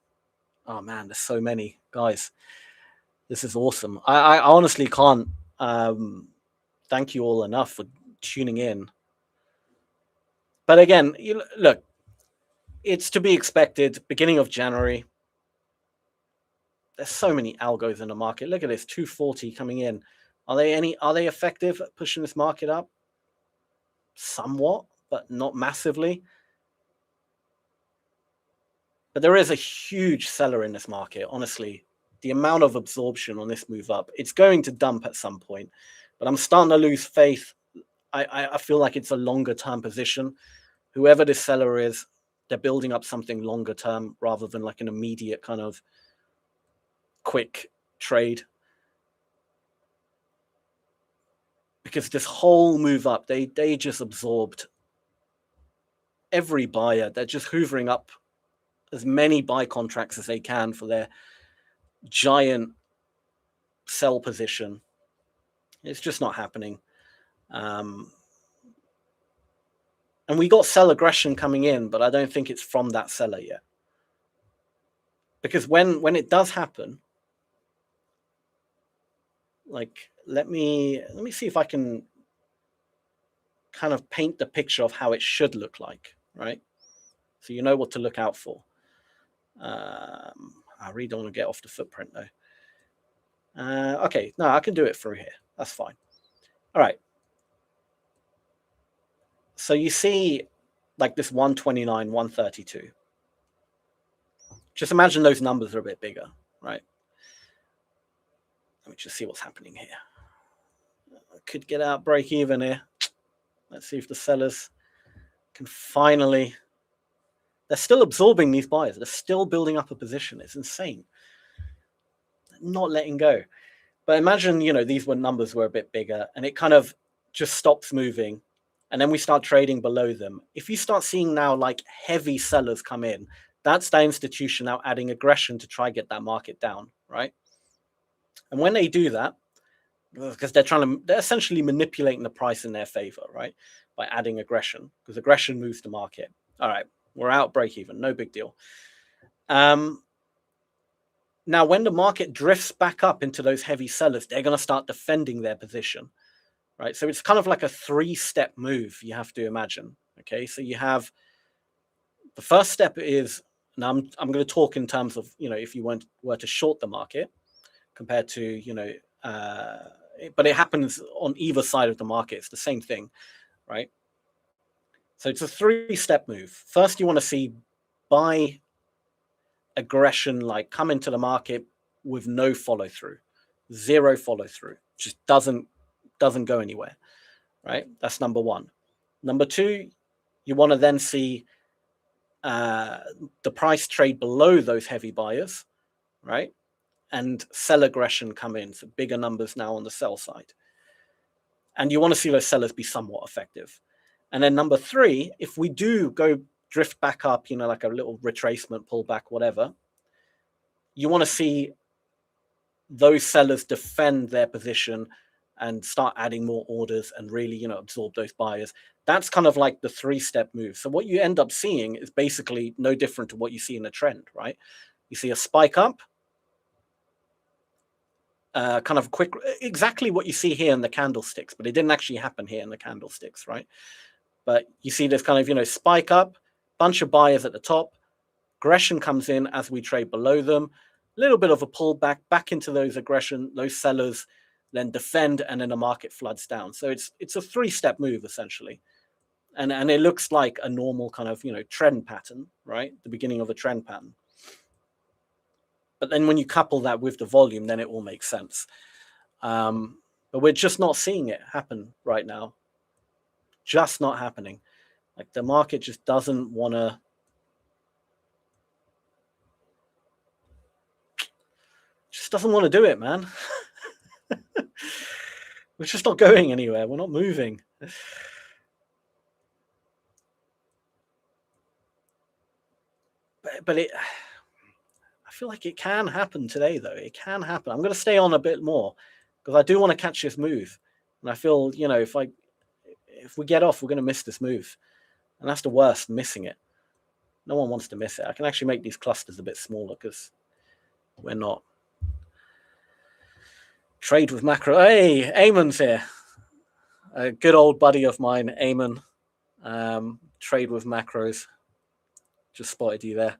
Oh man, there's so many. Guys, this is awesome. I honestly can't thank you all enough for tuning in. But again, look, it's to be expected. Beginning of January. There's so many algos in the market. Look at this, 240 coming in. Are they effective at pushing this market up? Somewhat, but not massively. But there is a huge seller in this market, honestly. The amount of absorption on this move up, it's going to dump at some point. But I'm starting to lose faith. I feel like it's a longer term position. Whoever this seller is, they're building up something longer term rather than like an immediate kind of quick trade. Because this whole move up, they just absorbed every buyer. They're just hoovering up as many buy contracts as they can for their giant sell position. It's just not happening. And we got sell aggression coming in, but I don't think it's from that seller yet. Because when it does happen, like let me see if I can kind of paint the picture of how it should look like, right? So you know what to look out for. I really don't want to get off the footprint though. Okay, no, I can do it through here. That's fine. All right. So you see like this 129, 132. Just imagine those numbers are a bit bigger, right? Let me just see what's happening here. I could get out break even here. Let's see if the sellers can finally... They're still absorbing these buyers. They're still building up a position. It's insane. They're not letting go. But imagine, these numbers were a bit bigger and it kind of just stops moving. And then we start trading below them. If you start seeing now like heavy sellers come in, that's the institution now adding aggression to try get that market down, right? And when they do that, because they're essentially manipulating the price in their favor, right? By adding aggression, because aggression moves the market. All right, we're out break even, no big deal. Now, when the market drifts back up into those heavy sellers, they're going to start defending their position, right? So it's kind of like a 3-step move you have to imagine. Okay, so you have the first step is, now I'm going to talk in terms of, if you were to short the market compared to, but it happens on either side of the market. It's the same thing, right? So it's a 3-step move. First, you want to see buy aggression, like come into the market with no follow through, zero follow through, just doesn't go anywhere, right? That's number one. Number two, you want to then see the price trade below those heavy buyers, right? And sell aggression come in, so bigger numbers now on the sell side. And you want to see those sellers be somewhat effective. And then number three, if we do go drift back up, like a little retracement, pullback, whatever, you want to see those sellers defend their position and start adding more orders and really, absorb those buyers. That's kind of like the 3-step move. So what you end up seeing is basically no different to what you see in a trend, right? You see a spike up, kind of quick, exactly what you see here in the candlesticks, but it didn't actually happen here in the candlesticks, right? But you see this kind of, spike up, bunch of buyers at the top, aggression comes in as we trade below them, a little bit of a pullback back into those sellers, then defend, and then the market floods down. So it's a 3-step move essentially. And it looks like a normal kind of, trend pattern, right? The beginning of a trend pattern. But then when you couple that with the volume, then it all makes sense. But we're just not seeing it happen right now. Just not happening. Like the market just doesn't want to. Just doesn't want to do it, man. We're just not going anywhere. We're not moving. But I feel like it can happen today, though. It can happen. I'm going to stay on a bit more because I do want to catch this move. And I feel, if we get off, we're going to miss this move. And that's the worst, missing it. No one wants to miss it. I can actually make these clusters a bit smaller because we're not. Trade with macro. Hey, Eamon's here. A good old buddy of mine, Eamon. Trade with macros. Just spotted you there.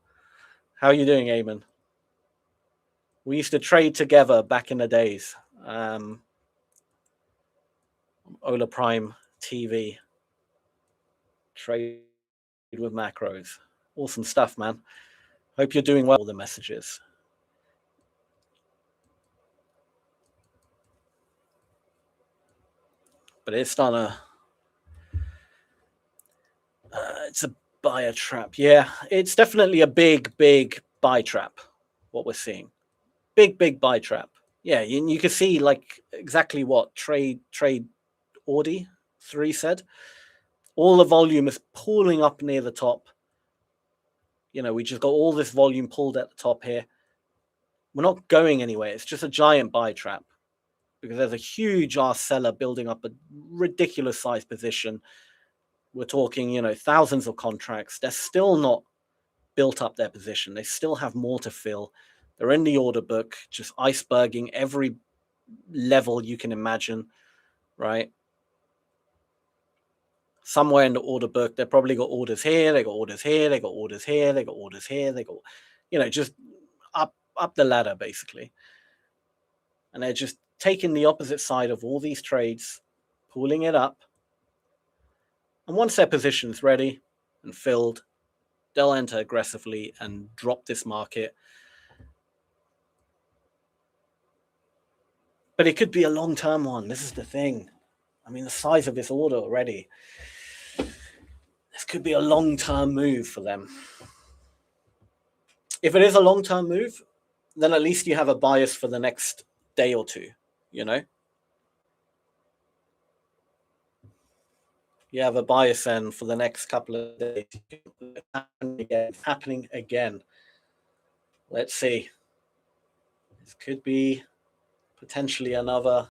How are you doing, Eamon? We used to trade together back in the days. Ola Prime TV. Trade with macros. Awesome stuff, man. Hope you're doing well with the messages. But it's not it's a buyer trap. Yeah, it's definitely a big buy trap, what we're seeing. Big buy trap. Yeah, you can see like exactly what trade Audi 3 said. All the volume is pulling up near the top. We just got all this volume pulled at the top here. We're not going anywhere. It's just a giant buy trap because there's a huge ass seller building up a ridiculous size position. We're talking, thousands of contracts. They're still not built up their position. They still have more to fill. They're in the order book, just iceberging every level you can imagine, right? Somewhere in the order book, they probably got orders here, they got orders here, they got orders here, they got orders here, they got, just up the ladder basically. And they're just taking the opposite side of all these trades, pulling it up. And once their position's ready and filled, they'll enter aggressively and drop this market. But it could be a long-term one. This is the thing. I mean, the size of this order already. This could be a long-term move for them. If it is a long-term move, then at least you have a bias for the next day or two, You have a bias then for the next couple of days. It's happening again. Let's see. This could be potentially another.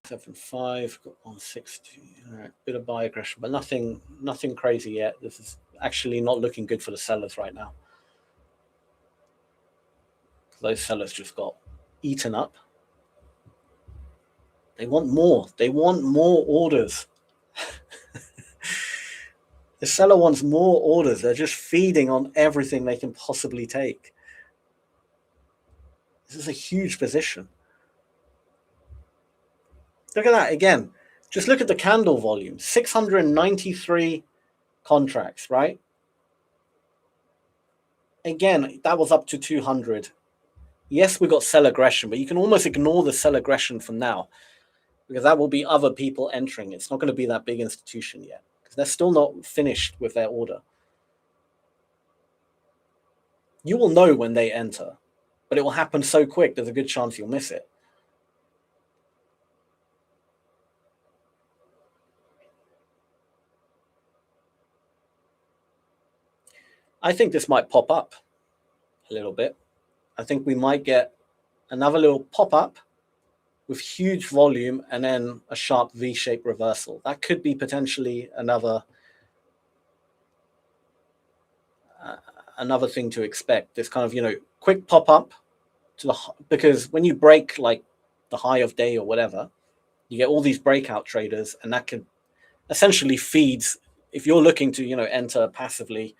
$275, got 160. All right, bit of buy aggression, but nothing crazy yet. This is actually not looking good for the sellers right now. Those sellers just got eaten up. They want more. They want more orders. The seller wants more orders. They're just feeding on everything they can possibly take. This is a huge position. Look at that again. Just look at the candle volume. 693 contracts, right? Again, that was up to 200. Yes, we got sell aggression, but you can almost ignore the sell aggression for now, because that will be other people entering. It's not going to be that big institution yet, because they're still not finished with their order. You will know when they enter, but it will happen so quick, there's a good chance you'll miss it. I think this might pop up a little bit. I think we might get another little pop-up with huge volume and then a sharp V-shaped reversal. That could be potentially another thing to expect. This kind of, quick pop-up to the, because when you break like the high of day or whatever, you get all these breakout traders, and that can essentially feeds, if you're looking to, enter passively,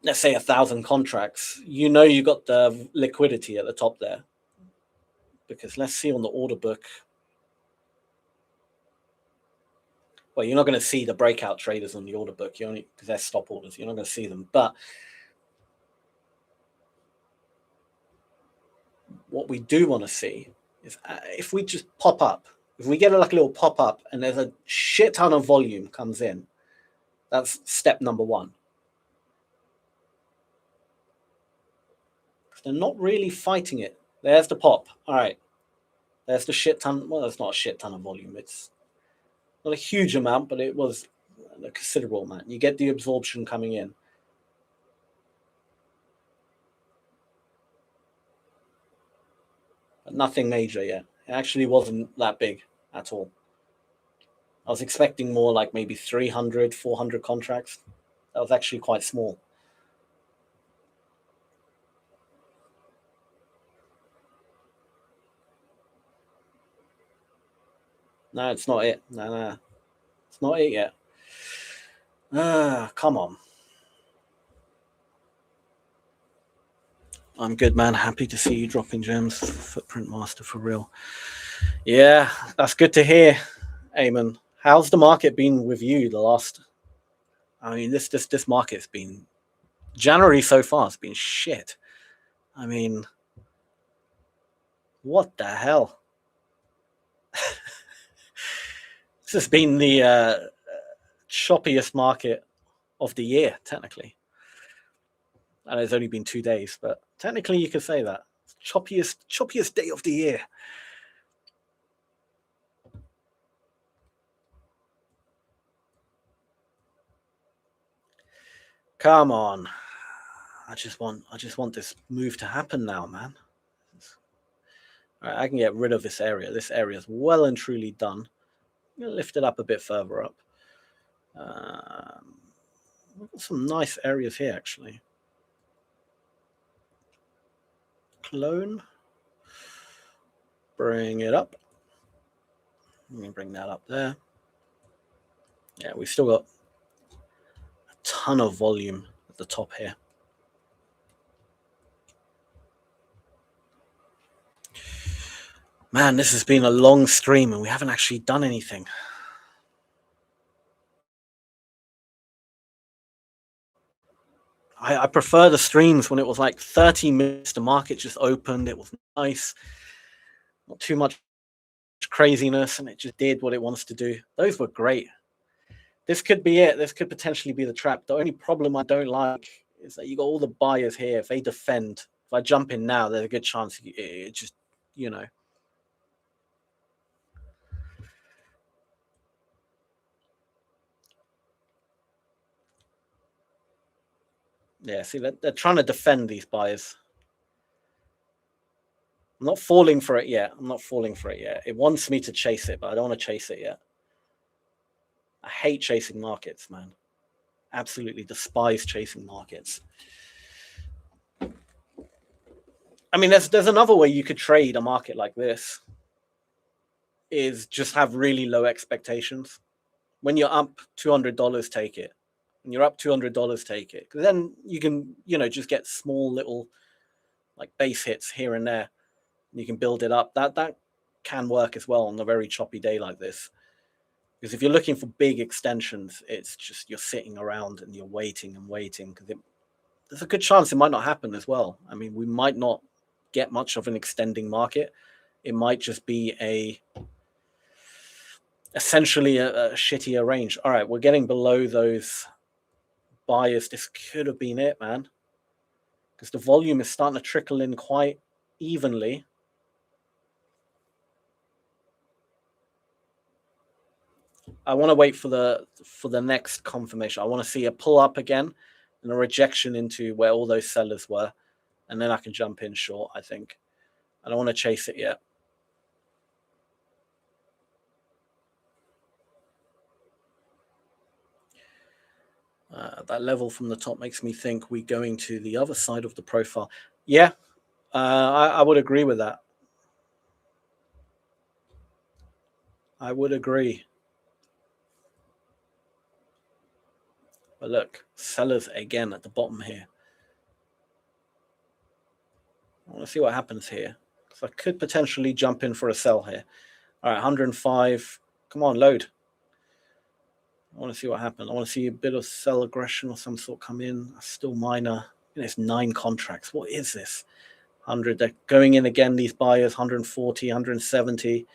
let's say 1,000 contracts, you got the liquidity at the top there. Because let's see on the order book. Well, you're not going to see the breakout traders on the order book. You only, because they're stop orders. You're not going to see them. But what we do want to see is if we just pop up, if we get like a little pop up and there's a shit ton of volume comes in, that's step number one. They're not really fighting it. There's the pop. All right. There's the shit ton. Well, it's not a shit ton of volume. It's not a huge amount, but it was a considerable amount. You get the absorption coming in. But nothing major yet. It actually wasn't that big at all. I was expecting more like maybe 300, 400 contracts. That was actually quite small. No, it's not it. No. It's not it yet. Come on. I'm good, man. Happy to see you dropping gems. Footprint master for real. Yeah, that's good to hear, Eamon. How's the market been with you the last? I mean, this market's been, January so far has been shit. I mean, what the hell? This has been the choppiest market of the year, technically. And it's only been 2 days, but technically you could say that. Choppiest day of the year. Come on. I just want this move to happen now, man. All right, I can get rid of this area. This area is well and truly done. I'm going to lift it up a bit further up. We've got some nice areas here, actually. Clone. Bring it up. Let me bring that up there. Yeah, we've still got a ton of volume at the top here. Man, this has been a long stream and we haven't actually done anything. I prefer the streams when it was like 30 minutes, the market just opened, it was nice, not too much craziness, and it just did what it wants to do. Those were great. This could be it. This could potentially be the trap. The only problem I don't like is that you got all the buyers here. If they defend, if I jump in now, there's a good chance it just, Yeah, see, they're trying to defend these buyers. I'm not falling for it yet. It wants me to chase it, but I don't want to chase it yet. I hate chasing markets, man. Absolutely despise chasing markets. I mean, there's another way you could trade a market like this, is just have really low expectations. When you're up $200, take it. When you're up $200, take it. Because then you can, just get small little like base hits here and there. You can build it up. That can work as well on a very choppy day like this. Because if you're looking for big extensions, it's just you're sitting around and you're waiting and waiting, because there's a good chance it might not happen as well. I mean, we might not get much of an extending market. It might just be essentially a shittier range. All right, we're getting below those buyers. This could have been it, man, because the volume is starting to trickle in quite evenly. I want to wait for the next confirmation. I want to see a pull up again and a rejection into where all those sellers were, and then I can jump in short, I think. I don't want to chase it yet. That level from the top makes me think we're going to the other side of the profile. Yeah, I would agree with that. I would agree. But look, sellers again at the bottom here. I want to see what happens here, because I could potentially jump in for a sell here. All right, 105. Come on, load. I want to see what happens. I want to see a bit of sell aggression or some sort come in. Still minor. It's 9 contracts. What is this? 100. They're going in again, these buyers. 140, 170,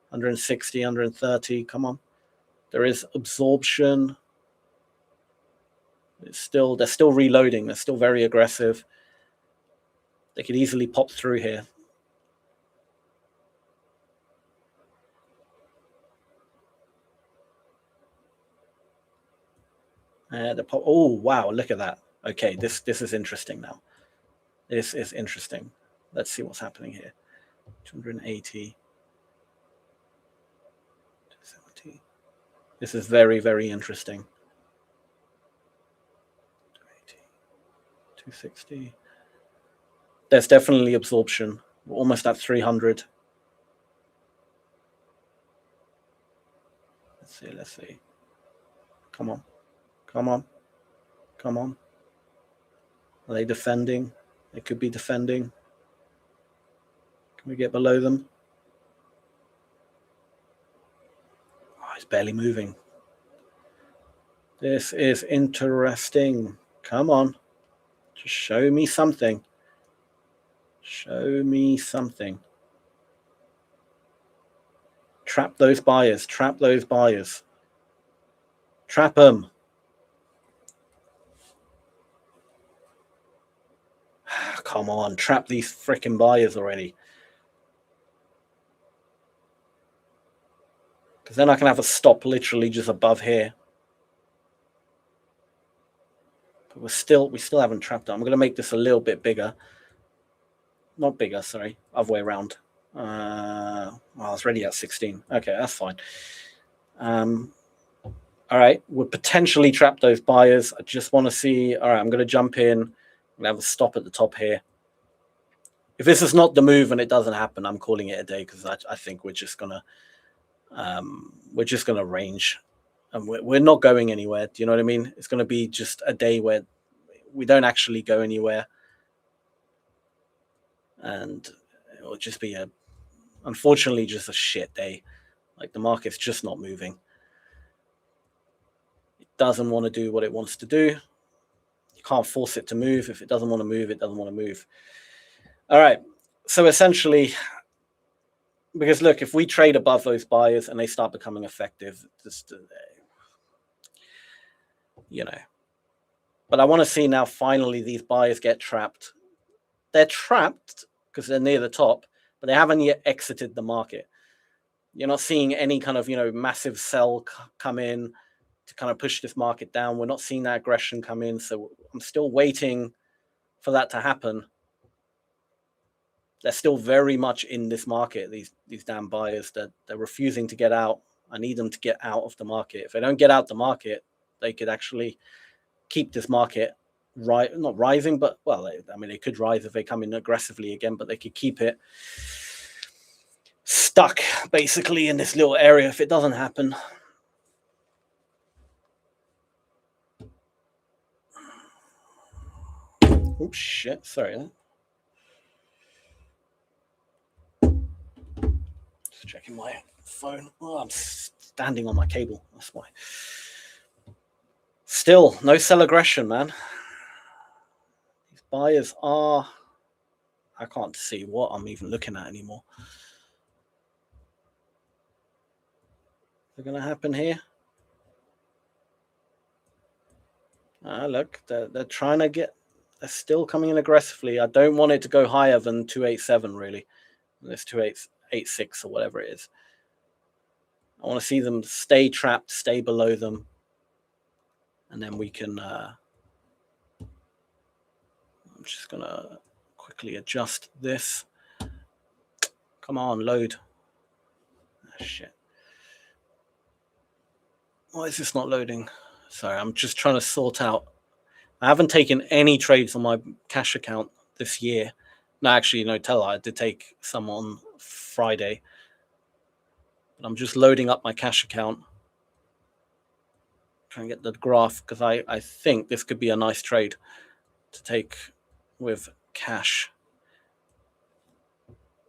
160, 130. Come on. There is absorption. They're still reloading. They're still very aggressive. They could easily pop through here. Oh, wow, look at that. Okay, this is interesting now. This is interesting. Let's see what's happening here. 280. 270. This is very, very interesting. 280. 260. There's definitely absorption. We're almost at 300. Let's see. Come on. Come on. Come on. Are they defending? They could be defending. Can we get below them? Oh, it's barely moving. This is interesting. Come on. Just show me something. Show me something. Trap those buyers. Trap those buyers. Trap them. Come on. Trap these freaking buyers already. Because then I can have a stop literally just above here. But we still haven't trapped it. I'm going to make this a little bit bigger. Not bigger, sorry. Other way around. Well, it's already at 16. Okay, that's fine. All right, we'll potentially trap those buyers. I just want to see. All right, I'm going to jump in. I'm going to have a stop at the top here. If this is not the move and it doesn't happen, I'm calling it a day, because I think we're just gonna range, and we're not going anywhere. Do you know what I mean? It's going to be just a day where we don't actually go anywhere, and it will just be unfortunately just a shit day. Like, the market's just not moving. It doesn't want to do what it wants to do. You can't force it to move. If it doesn't want to move, it doesn't want to move. All right. So essentially, because look, if we trade above those buyers and they start becoming effective, But I want to see now, finally, these buyers get trapped. They're trapped because they're near the top, but they haven't yet exited the market. You're not seeing any kind of, massive sell come in to kind of push this market down. We're not seeing that aggression come in. So I'm still waiting for that to happen. They're still very much in this market, these damn buyers. They're refusing to get out. I need them to get out of the market. If they don't get out the market, they could actually keep this market not rising, but well, I mean, they could rise if they come in aggressively again, but they could keep it stuck basically in this little area if it doesn't happen. Oops, shit, sorry. Just checking my phone. Oh, I'm standing on my cable, that's why. Still, no sell aggression, man. These buyers are... I can't see what I'm even looking at anymore. Is it going to happen here? Look, they're trying to get... They're still coming in aggressively. I don't want it to go higher than 287, really. This 2886 or whatever it is. I want to see them stay trapped, stay below them. And then we can... I'm just going to quickly adjust this. Come on, load. Oh, shit. Why is this not loading? Sorry, I'm just trying to sort out. I haven't taken any trades on my cash account this year. No, actually, no, tell I did take some on Friday. But I'm just loading up my cash account. Trying to get the graph, because I think this could be a nice trade to take with cash.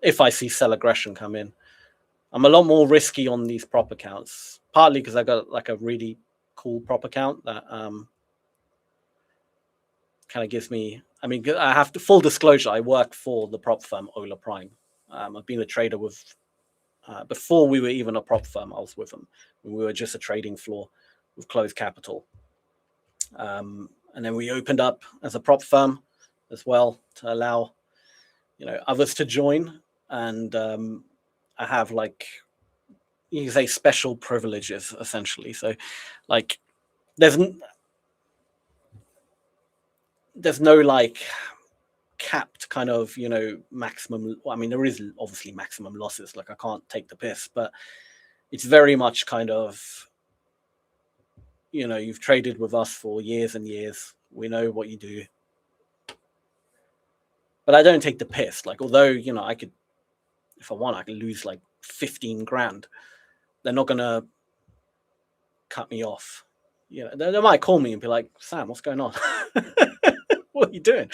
If I see sell aggression come in. I'm a lot more risky on these prop accounts. Partly because I got like a really cool prop account that kind of gives me... I mean, I have to... Full disclosure, I work for the prop firm Ola Prime. I've been a trader with... before we were even a prop firm, I was with them. We were just a trading floor with closed capital. And then we opened up as a prop firm as well to allow, you know, others to join. And I have, like, you can say special privileges, essentially. So, like, there's no, like, capped kind of, you know, maximum... I mean, there is obviously maximum losses. Like, I can't take the piss, but it's very much kind of... You know, you've traded with us for years and years. We know what you do. But I don't take the piss. Like, although, you know, I could, if I want, I could lose like 15 grand. They're not going to cut me off. You know, they might call me and be like, Sam, what's going on? What are you doing?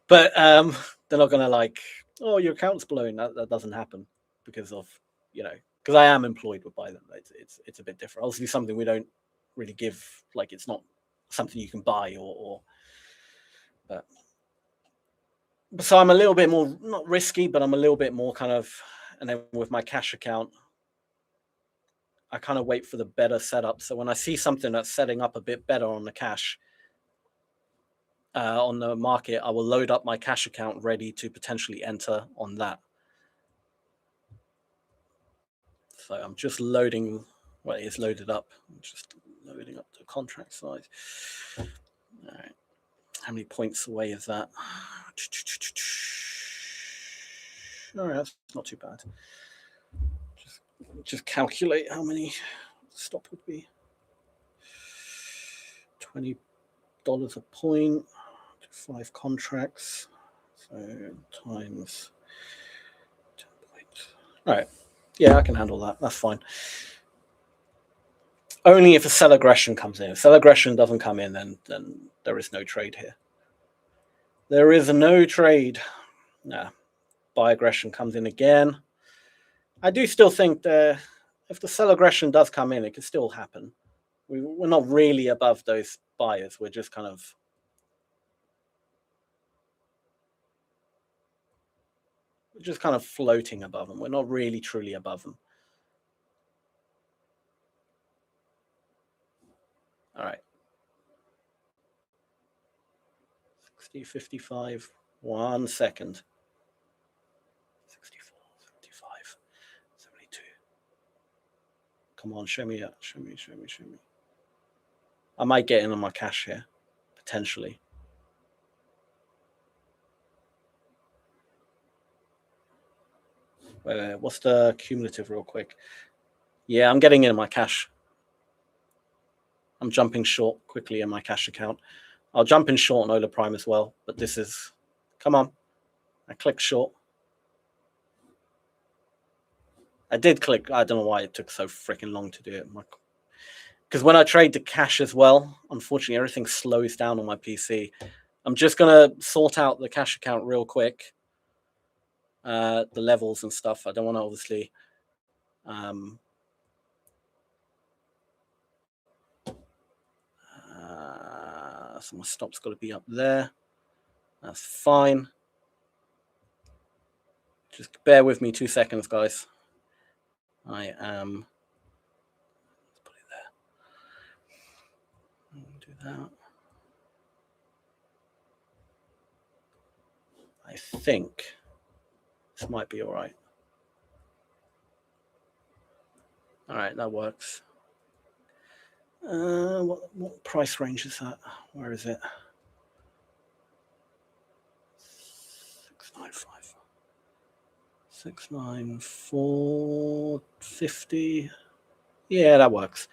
But they're not going to like, oh, your account's blown. That doesn't happen because of, you know, because I am employed by them. It's a bit different. Obviously, something we don't really give, like, it's not something you can buy but so I'm a little bit more, not risky, but I'm a little bit more kind of... And then with my cash account, I kind of wait for the better setup. So when I see something that's setting up a bit better on the cash, on the market, I will load up my cash account ready to potentially enter on that. So I'm just loading... Well, it is loaded up. I'm just loading up the contract size. All right. How many points away is that? All right, that's not too bad. Just calculate how many stop would be. $20 a point, 5 contracts. So times 10 points. All right. Yeah, I can handle that. That's fine. Only if a sell aggression comes in. If sell aggression doesn't come in, then there is no trade here. There is no trade. Nah. Buy aggression comes in again. I do still think that if the sell aggression does come in, it can still happen. We're not really above those buyers. We're just kind of... We're just kind of floating above them. We're not really truly above them. All right. 60, 55. 1 second. 64, 75, 72. Come on, show me that. Show me. I might get in on my cash here, potentially. Wait, what's the cumulative real quick? Yeah, I'm getting in my cash. I'm jumping short quickly in my cash account. I'll jump in short on Ola Prime as well, but this is, come on. I clicked short. I did click, I don't know why it took so freaking long to do it. Because when I trade the cash as well, unfortunately, everything slows down on my PC. I'm just going to sort out the cash account real quick. The levels and stuff. I don't want to obviously... so my stop's got to be up there. That's fine. Just bear with me 2 seconds, guys. I am... Let's put it there. Do that. I think this might be all right. All right, that works. What price range is that? Where is it? 695. 69450. Yeah, that works.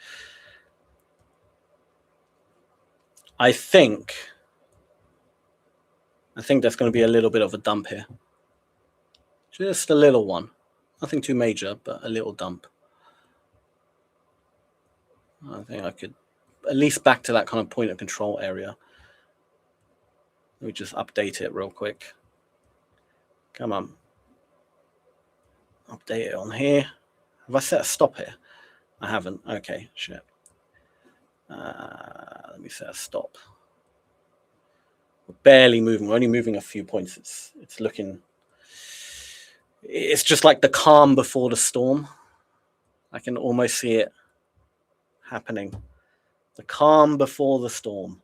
I think there's going to be a little bit of a dump here. Just a little one. Nothing too major, but a little dump. I think I could at least back to that kind of point of control area. Let me just update it real quick. Come on. Update it on here. Have I set a stop here? I haven't. Okay, shit. Let me set a stop. We're barely moving. We're only moving a few points. It's looking... It's just like the calm before the storm. I can almost see it happening. The calm before the storm.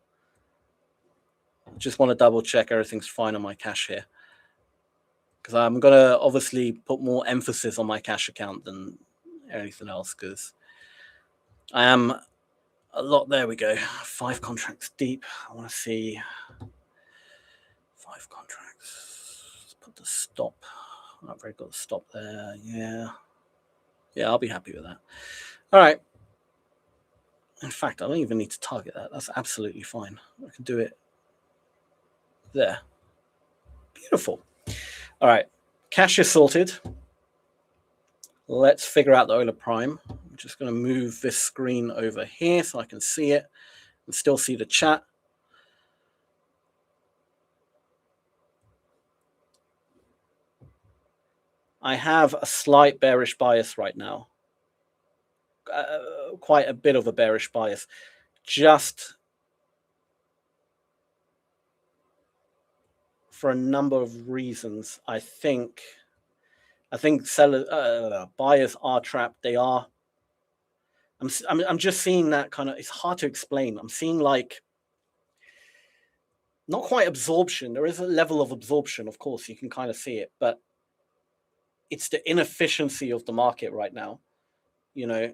I just want to double check everything's fine on my cash here, because I'm going to obviously put more emphasis on my cash account than anything else, because I am a lot... There we go. 5 contracts deep. I want to see 5 contracts. Let's put the stop. I've already got the stop there. Yeah, I'll be happy with that. All right. In fact, I don't even need to target that. That's absolutely fine. I can do it there. Beautiful. All right. Cash is sorted. Let's figure out the Ola Prime. I'm just going to move this screen over here so I can see it and still see the chat. I have a slight bearish bias right now. Quite a bit of a bearish bias. Just for a number of reasons. I think buyers are trapped. They are. I'm just seeing that kind of... It's hard to explain. I'm seeing like not quite absorption. There is a level of absorption, of course. You can kind of see it, but it's the inefficiency of the market right now. You know,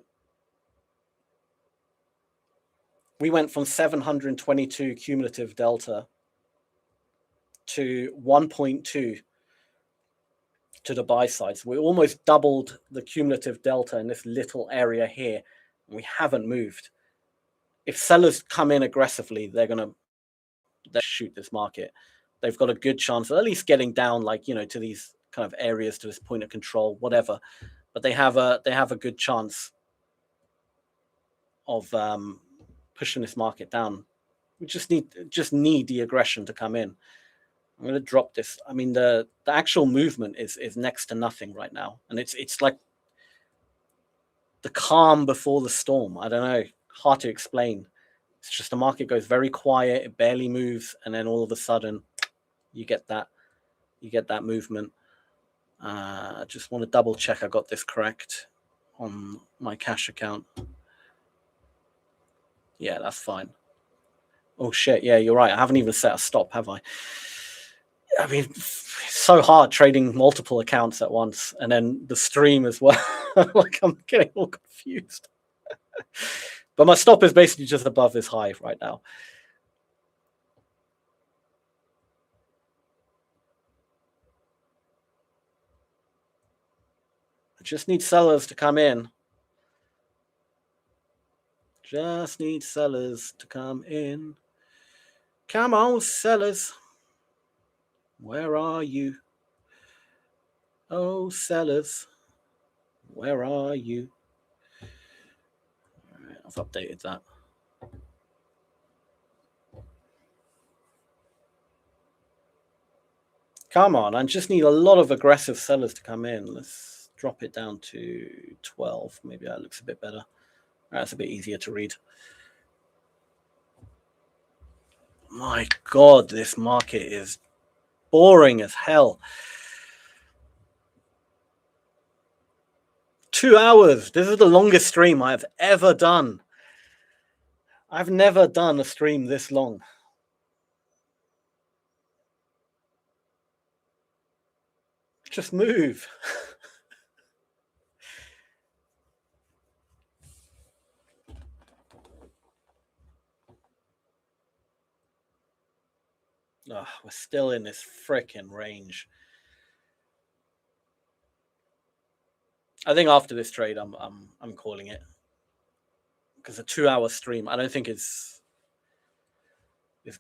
we went from 722 cumulative delta to 1.2 to the buy side. So we almost doubled the cumulative delta in this little area here, and we haven't moved. If sellers come in aggressively, they're shoot this market. They've got a good chance of at least getting down, like, you know, to these kind of areas, to this point of control, whatever. But they have a good chance of pushing this market down. We just need the aggression to come in. I'm going to drop this. I mean, the actual movement is next to nothing right now, and it's like the calm before the storm. I don't know, hard to explain. It's just the market goes very quiet, it barely moves, and then all of a sudden you get that movement. I just want to double check I got this correct on my cash account. Yeah, that's fine. Oh shit, yeah, you're right. I haven't even set a stop, have I? I mean, it's so hard trading multiple accounts at once, and then the stream as well. Like, I'm getting all confused. But my stop is basically just above this high right now. I just need sellers to come in. Just need sellers to come in. Come on, sellers. Where are you? Oh, sellers. Where are you? All right, I've updated that. Come on, I just need a lot of aggressive sellers to come in. Let's drop it down to 12. Maybe that looks a bit better. That's a bit easier to read. My God, this market is boring as hell. 2 hours. This is the longest stream I've ever done. I've never done a stream this long. Just move. Oh, we're still in this frickin' range. I think after this trade, I'm calling it, because a 2 hour stream, I don't think it's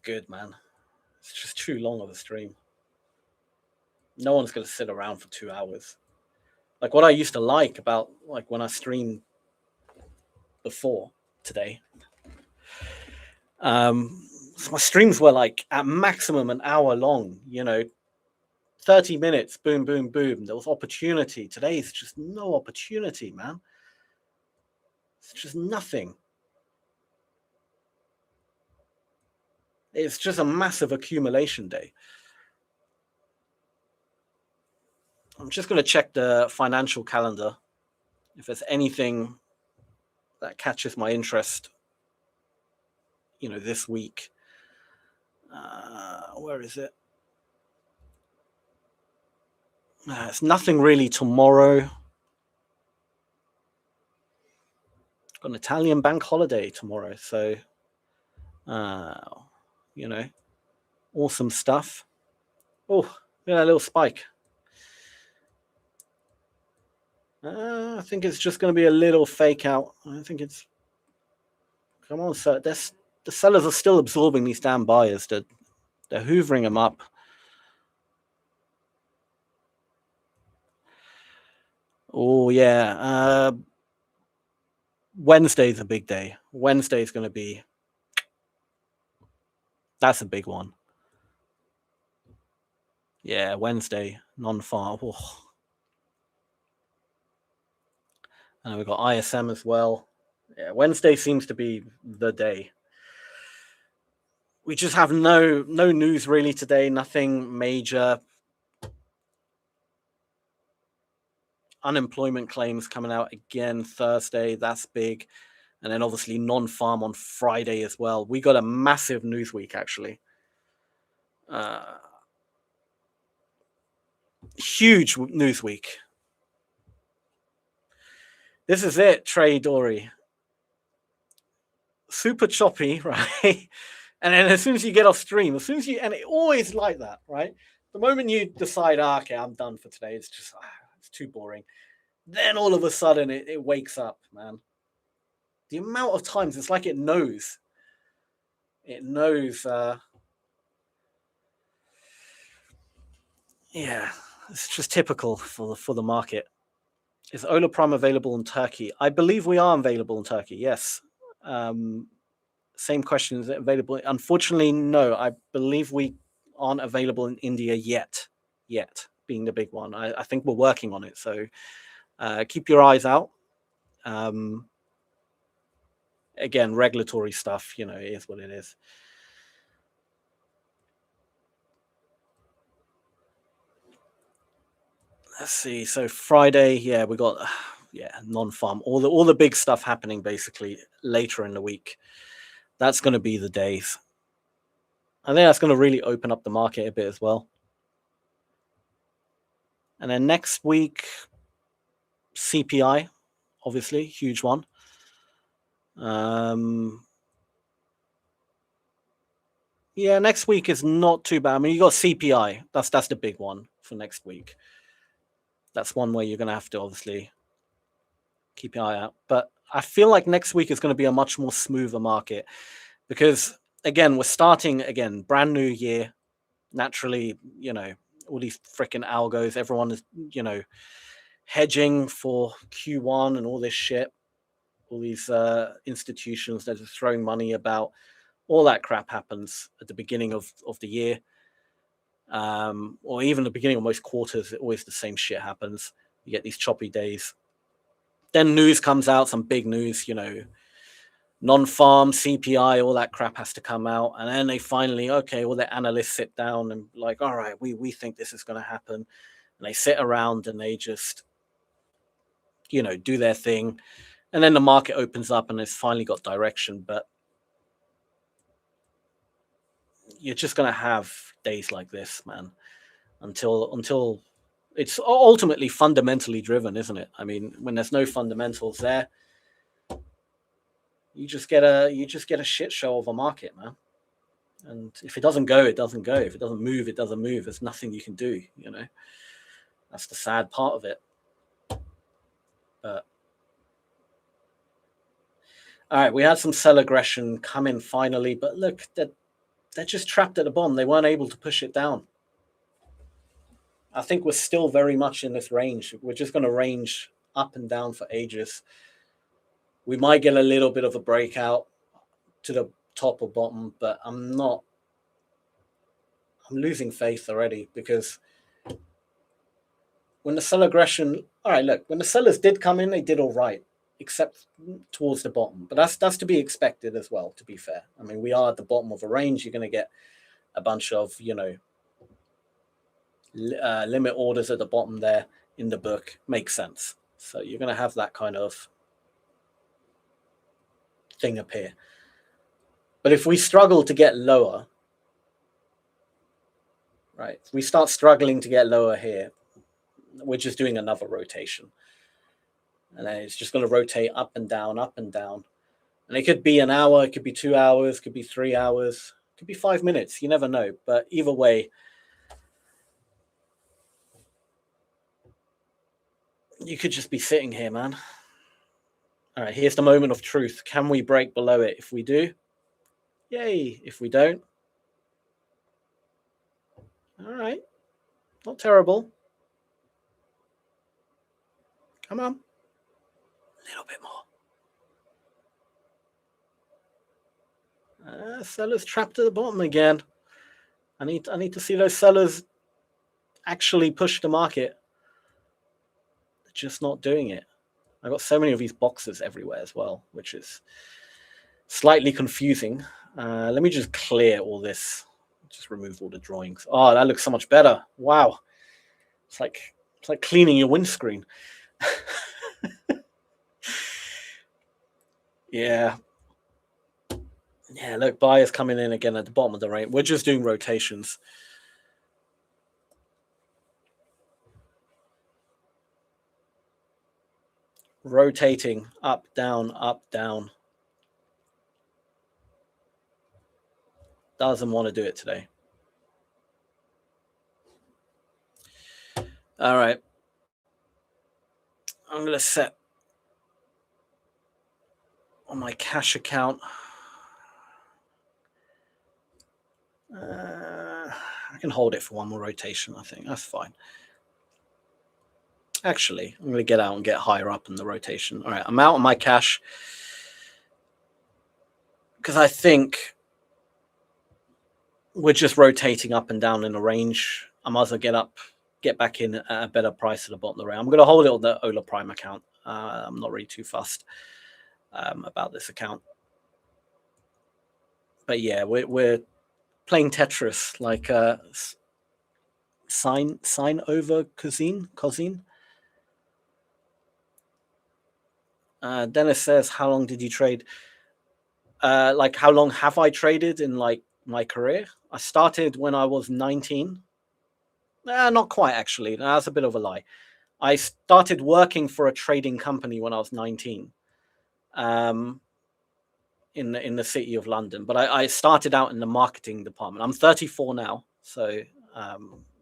good, man. It's just too long of a stream. No one's gonna sit around for 2 hours. Like what I used to like about like when I streamed before today. So my streams were like at maximum an hour long, 30 minutes, boom, boom, boom. There was opportunity. Today it's just no opportunity, man. It's just nothing. It's just a massive accumulation day. I'm just going to check the financial calendar if there's anything that catches my interest, this week. Where is it? It's nothing really tomorrow. Got an Italian bank holiday tomorrow, so awesome stuff. Oh, yeah, a little spike. I think it's just going to be a little fake out. I think it's. Come on, sir. The sellers are still absorbing these damn buyers. They're hoovering them up. Oh yeah. Wednesday's a big day. Wednesday's going to be. That's a big one. Yeah, Wednesday, non-farm. Oh. And we've got ISM as well. Yeah, Wednesday seems to be the day. We just have no news really today. Nothing major. Unemployment claims coming out again Thursday. That's big. And then obviously non-farm on Friday as well. We got a massive news week, actually. Huge news week. This is it, Trey Dory. Super choppy, right? And then as soon as you get off stream, and it always like that, right? The moment you decide, okay, I'm done for today, it's just, it's too boring. Then all of a sudden it wakes up, man. The amount of times, it's like it knows. It knows. Yeah, it's just typical for the market. Is Olaprom available in Turkey? I believe we are available in Turkey, yes. Same question, is it available? Unfortunately, no. I believe we aren't available in India yet, being the big one. I think we're working on it, so keep your eyes out. Again, regulatory stuff, it is what it is. Let's see. So Friday, yeah, we got non-farm. All the big stuff happening basically later in the week. That's going to be the days. I think that's going to really open up the market a bit as well. And then next week, CPI, obviously, huge one. Yeah, next week is not too bad. I mean, you got CPI. That's the big one for next week. That's one where you're going to have to obviously keep your eye out. But I feel like next week is going to be a much more smoother market because, again, we're starting again, brand new year. Naturally, all these freaking algos, everyone is, hedging for Q1 and all this shit. All these institutions that are throwing money about. All that crap happens at the beginning of the year. Or even the beginning of most quarters, always the same shit happens. You get these choppy days. Then news comes out, some big news, non-farm, CPI, all that crap has to come out. And then they finally, the analysts sit down and like, all right, we think this is going to happen. And they sit around and they just, do their thing. And then the market opens up and it's finally got direction. But you're just going to have days like this, man, until it's ultimately fundamentally driven, isn't it? I mean, when there's no fundamentals there, you just get a shit show of a market, man. And if it doesn't go, it doesn't go. If it doesn't move, it doesn't move. There's nothing you can do, That's the sad part of it. But all right, we had some sell aggression come in finally, but look, they're just trapped at the bottom. They weren't able to push it down. I think we're still very much in this range. We're just going to range up and down for ages. We might get a little bit of a breakout to the top or bottom, but I'm losing faith already because when the sell aggression, all right, look, when the sellers did come in, they did all right, except towards the bottom. But that's to be expected as well, to be fair. I mean, we are at the bottom of a range. You're going to get a bunch of, limit orders at the bottom there in the book. Makes sense. So you're going to have that kind of thing appear. But if we struggle to get lower, right, if we start struggling to get lower here, we're just doing another rotation. And then it's just going to rotate up and down, up and down. And it could be an hour, it could be 2 hours, it could be 3 hours, it could be 5 minutes. You never know. But either way, you could just be sitting here, man. All right, here's the moment of truth. Can we break below it? If we do, yay. If we don't, all right, not terrible. Come on, a little bit more. Sellers trapped at the bottom again. I need to see those sellers actually push the market. They're just not doing it. I got so many of these boxes everywhere as well, which is slightly confusing. Let me just clear all this. Just remove all the drawings. Oh, that looks so much better. Wow. It's like cleaning your windscreen. Yeah. Yeah, look, buyers coming in again at the bottom of the range. We're just doing rotations. Rotating up, down, up, down. Doesn't want to do it today. All right. I'm going to set on my cash account. I can hold it for one more rotation, I think. That's fine. Actually, I'm going to get out and get higher up in the rotation. All right, I'm out on my cash because I think we're just rotating up and down in a range. I might as well get back in at a better price at the bottom of the range. I'm going to hold it on the Ola Prime account. I'm not really too fussed about this account. But yeah, we're playing Tetris like sign over Cosine. Dennis says, how long did you trade? Like, how long have I traded in like my career? I started when I was 19. Not quite, actually. That's a bit of a lie. I started working for a trading company when I was 19 in the city of London. But I started out in the marketing department. I'm 34 now, so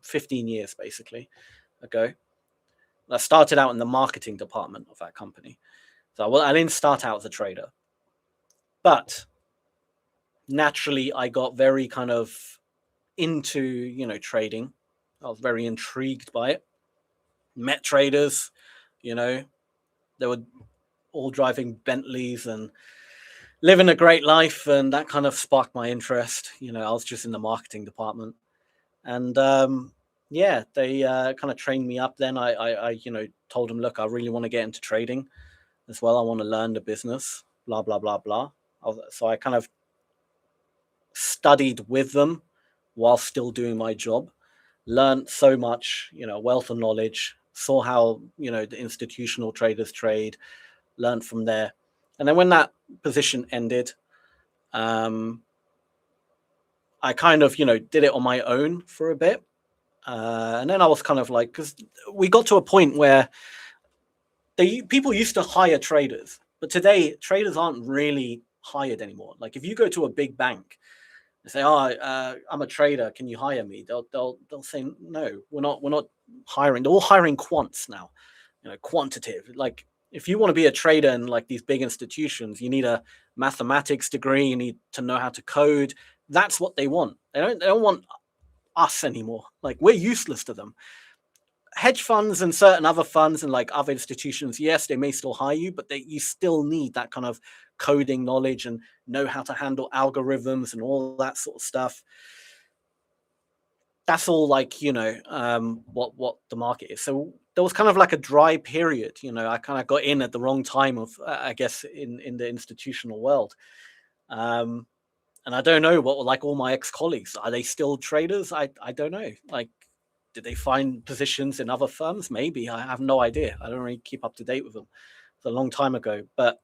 15 years basically ago. I started out in the marketing department of that company. So I didn't start out as a trader, but naturally I got very kind of into, you know, trading. I was very intrigued by it. Met traders, you know, they were all driving Bentleys and living a great life, and that kind of sparked my interest. You know, I was just in the marketing department, and yeah, they kind of trained me up. Then I you know, told them, look, I really want to get into trading as well. I want to learn the business, blah blah blah blah. So I kind of studied with them while still doing my job, learned so much, you know, wealth of knowledge, saw how, you know, the institutional traders trade, learned from there. And then when that position ended, I kind of, you know, did it on my own for a bit. And then I was kind of like, because we got to a point where people used to hire traders, but today traders aren't really hired anymore. Like if you go to a big bank and say, "Oh, I'm a trader. Can you hire me?" They'll say, "No, we're not hiring." They're all hiring quants now, you know, quantitative. Like if you want to be a trader in like these big institutions, you need a mathematics degree. You need to know how to code. That's what they want. They don't want us anymore. Like we're useless to them. Hedge funds and certain other funds and like other institutions, yes, they may still hire you, but you still need that kind of coding knowledge and know how to handle algorithms and all that sort of stuff. That's all like, you know, what the market is. So there was kind of like a dry period, you know. I kind of got in at the wrong time of, I guess, in the institutional world. And I don't know what, like, all my ex-colleagues, are they still traders? I don't know. Like, did they find positions in other firms? Maybe. I have no idea. I don't really keep up to date with them. It's a long time ago. But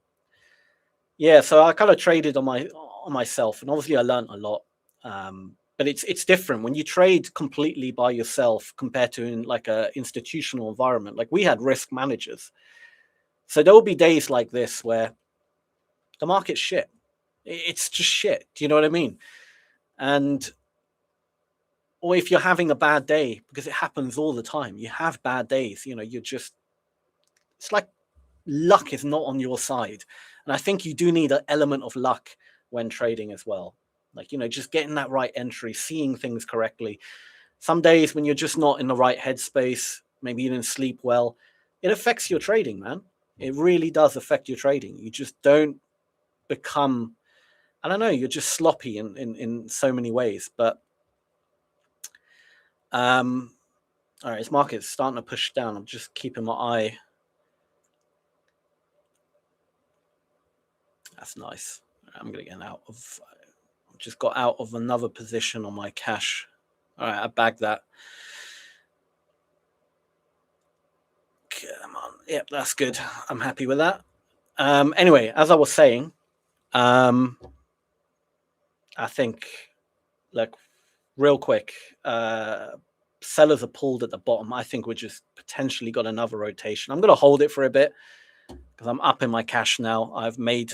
yeah, so I kind of traded on myself, and obviously I learned a lot. But it's different when you trade completely by yourself compared to in like a institutional environment. Like we had risk managers. So there will be days like this where the market's shit. It's just shit. Do you know what I mean? And or if you're having a bad day, because it happens all the time, you have bad days, you know, it's like luck is not on your side. And I think you do need an element of luck when trading as well. Like, you know, just getting that right entry, seeing things correctly. Some days when you're just not in the right headspace, maybe you didn't sleep well, it affects your trading, man. It really does affect your trading. You just don't become, I don't know, you're just sloppy in so many ways. But all right, this market's starting to push down. I'm just keeping my eye. That's nice. I'm gonna get out of. Just got out of another position on my cash. All right, I bagged that. Come on. Yep, that's good. I'm happy with that. Anyway, as I was saying, I think, like, real quick, sellers are pulled at the bottom. I think we just potentially got another rotation. I'm going to hold it for a bit because I'm up in my cash now. I've made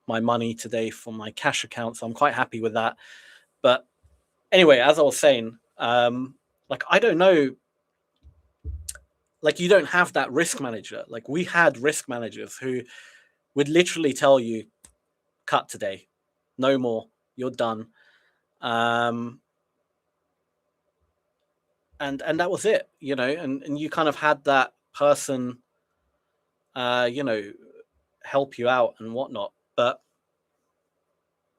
my money today from my cash account, so I'm quite happy with that. But anyway, as I was saying, like, I don't know, like, you don't have that risk manager. Like, we had risk managers who would literally tell you, cut today, no more, you're done. And that was it, you know. And you kind of had that person, you know, help you out and whatnot. But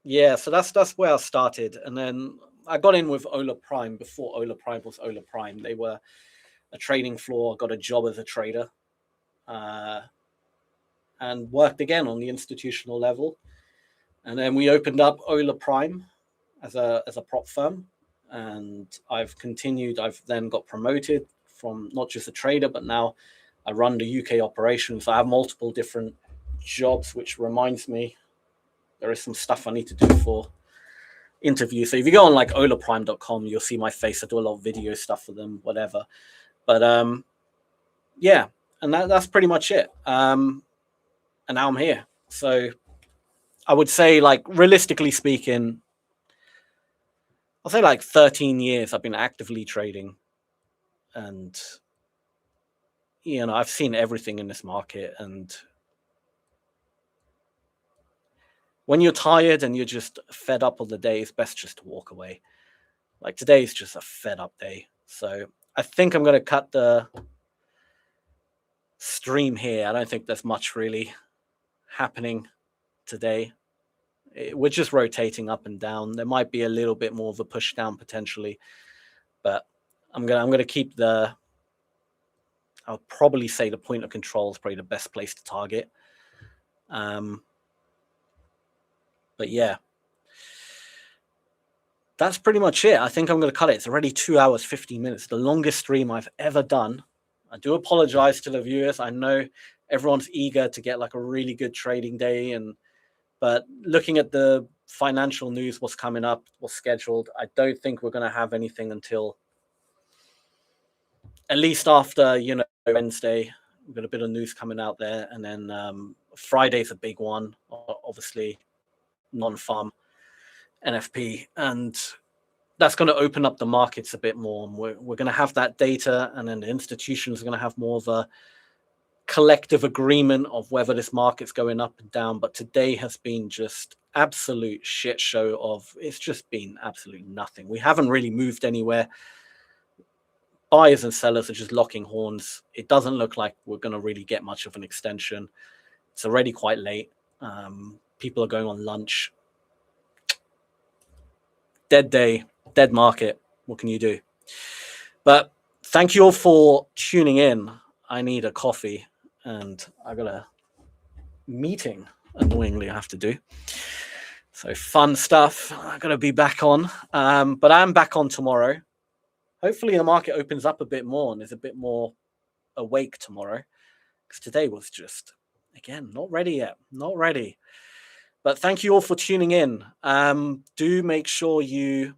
yeah, so that's where I started. And then I got in with Ola Prime before Ola Prime was Ola Prime. They were a trading floor. I got a job as a trader, and worked again on the institutional level. And then we opened up Ola Prime as a prop firm, and I've continued. I've then got promoted from not just a trader, but now I run the UK operations. So I have multiple different jobs, which reminds me there is some stuff I need to do for interviews. So if you go on like olaprime.com, you'll see my face. I do a lot of video stuff for them, whatever. But yeah, and that's pretty much it. And now I'm here. So I would say, like, realistically speaking, I'll say like 13 years I've been actively trading, and you know, I've seen everything in this market, and when you're tired and you're just fed up of the day, it's best just to walk away. Like today is just a fed up day. So I think I'm going to cut the stream here. I don't think there's much really happening today. We're just rotating up and down. There might be a little bit more of a push down potentially, but I'm gonna keep the. I'll probably say the point of control is probably the best place to target. But yeah, that's pretty much it. I think I'm going to cut it. It's already 2 hours, 15 minutes, the longest stream I've ever done. I do apologize to the viewers. I know everyone's eager to get like a really good trading day, but looking at the financial news, what's coming up, what's scheduled, I don't think we're going to have anything until at least after, Wednesday. We've got a bit of news coming out there. And then Friday's a big one, obviously, non-farm NFP. And that's going to open up the markets a bit more. And we're going to have that data, and then the institutions are going to have more of a collective agreement of whether this market's going up and down. But today has been just absolute shit show of, it's just been absolutely nothing. We haven't really moved anywhere. Buyers and sellers are just locking horns. It doesn't look like we're going to really get much of an extension. It's already quite late. People are going on lunch. Dead day, dead market. What can you do? But thank you all for tuning in. I need a coffee, and I got a meeting, annoyingly, I have to do. So fun stuff. I'm going to be back on. But I'm back on tomorrow. Hopefully the market opens up a bit more and is a bit more awake tomorrow, because today was just, again, not ready yet. Not ready. But thank you all for tuning in. Do make sure you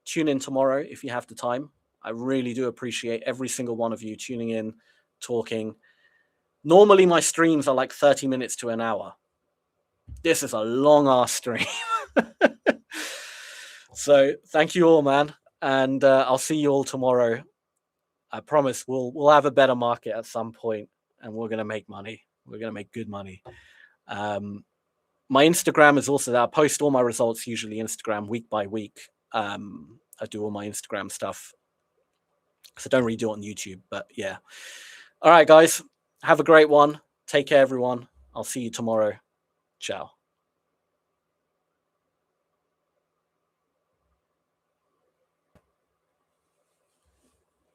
tune in tomorrow if you have the time. I really do appreciate every single one of you tuning in, talking. Normally my streams are like 30 minutes to an hour. This is a long-ass stream. So thank you all, man. And I'll see you all tomorrow. I promise we'll have a better market at some point, and we're going to make money. We're going to make good money. My Instagram is also there. I post all my results, usually Instagram, week by week. I do all my Instagram stuff. So don't really do it on YouTube, but yeah. All right, guys. Have a great one. Take care, everyone. I'll see you tomorrow. Ciao.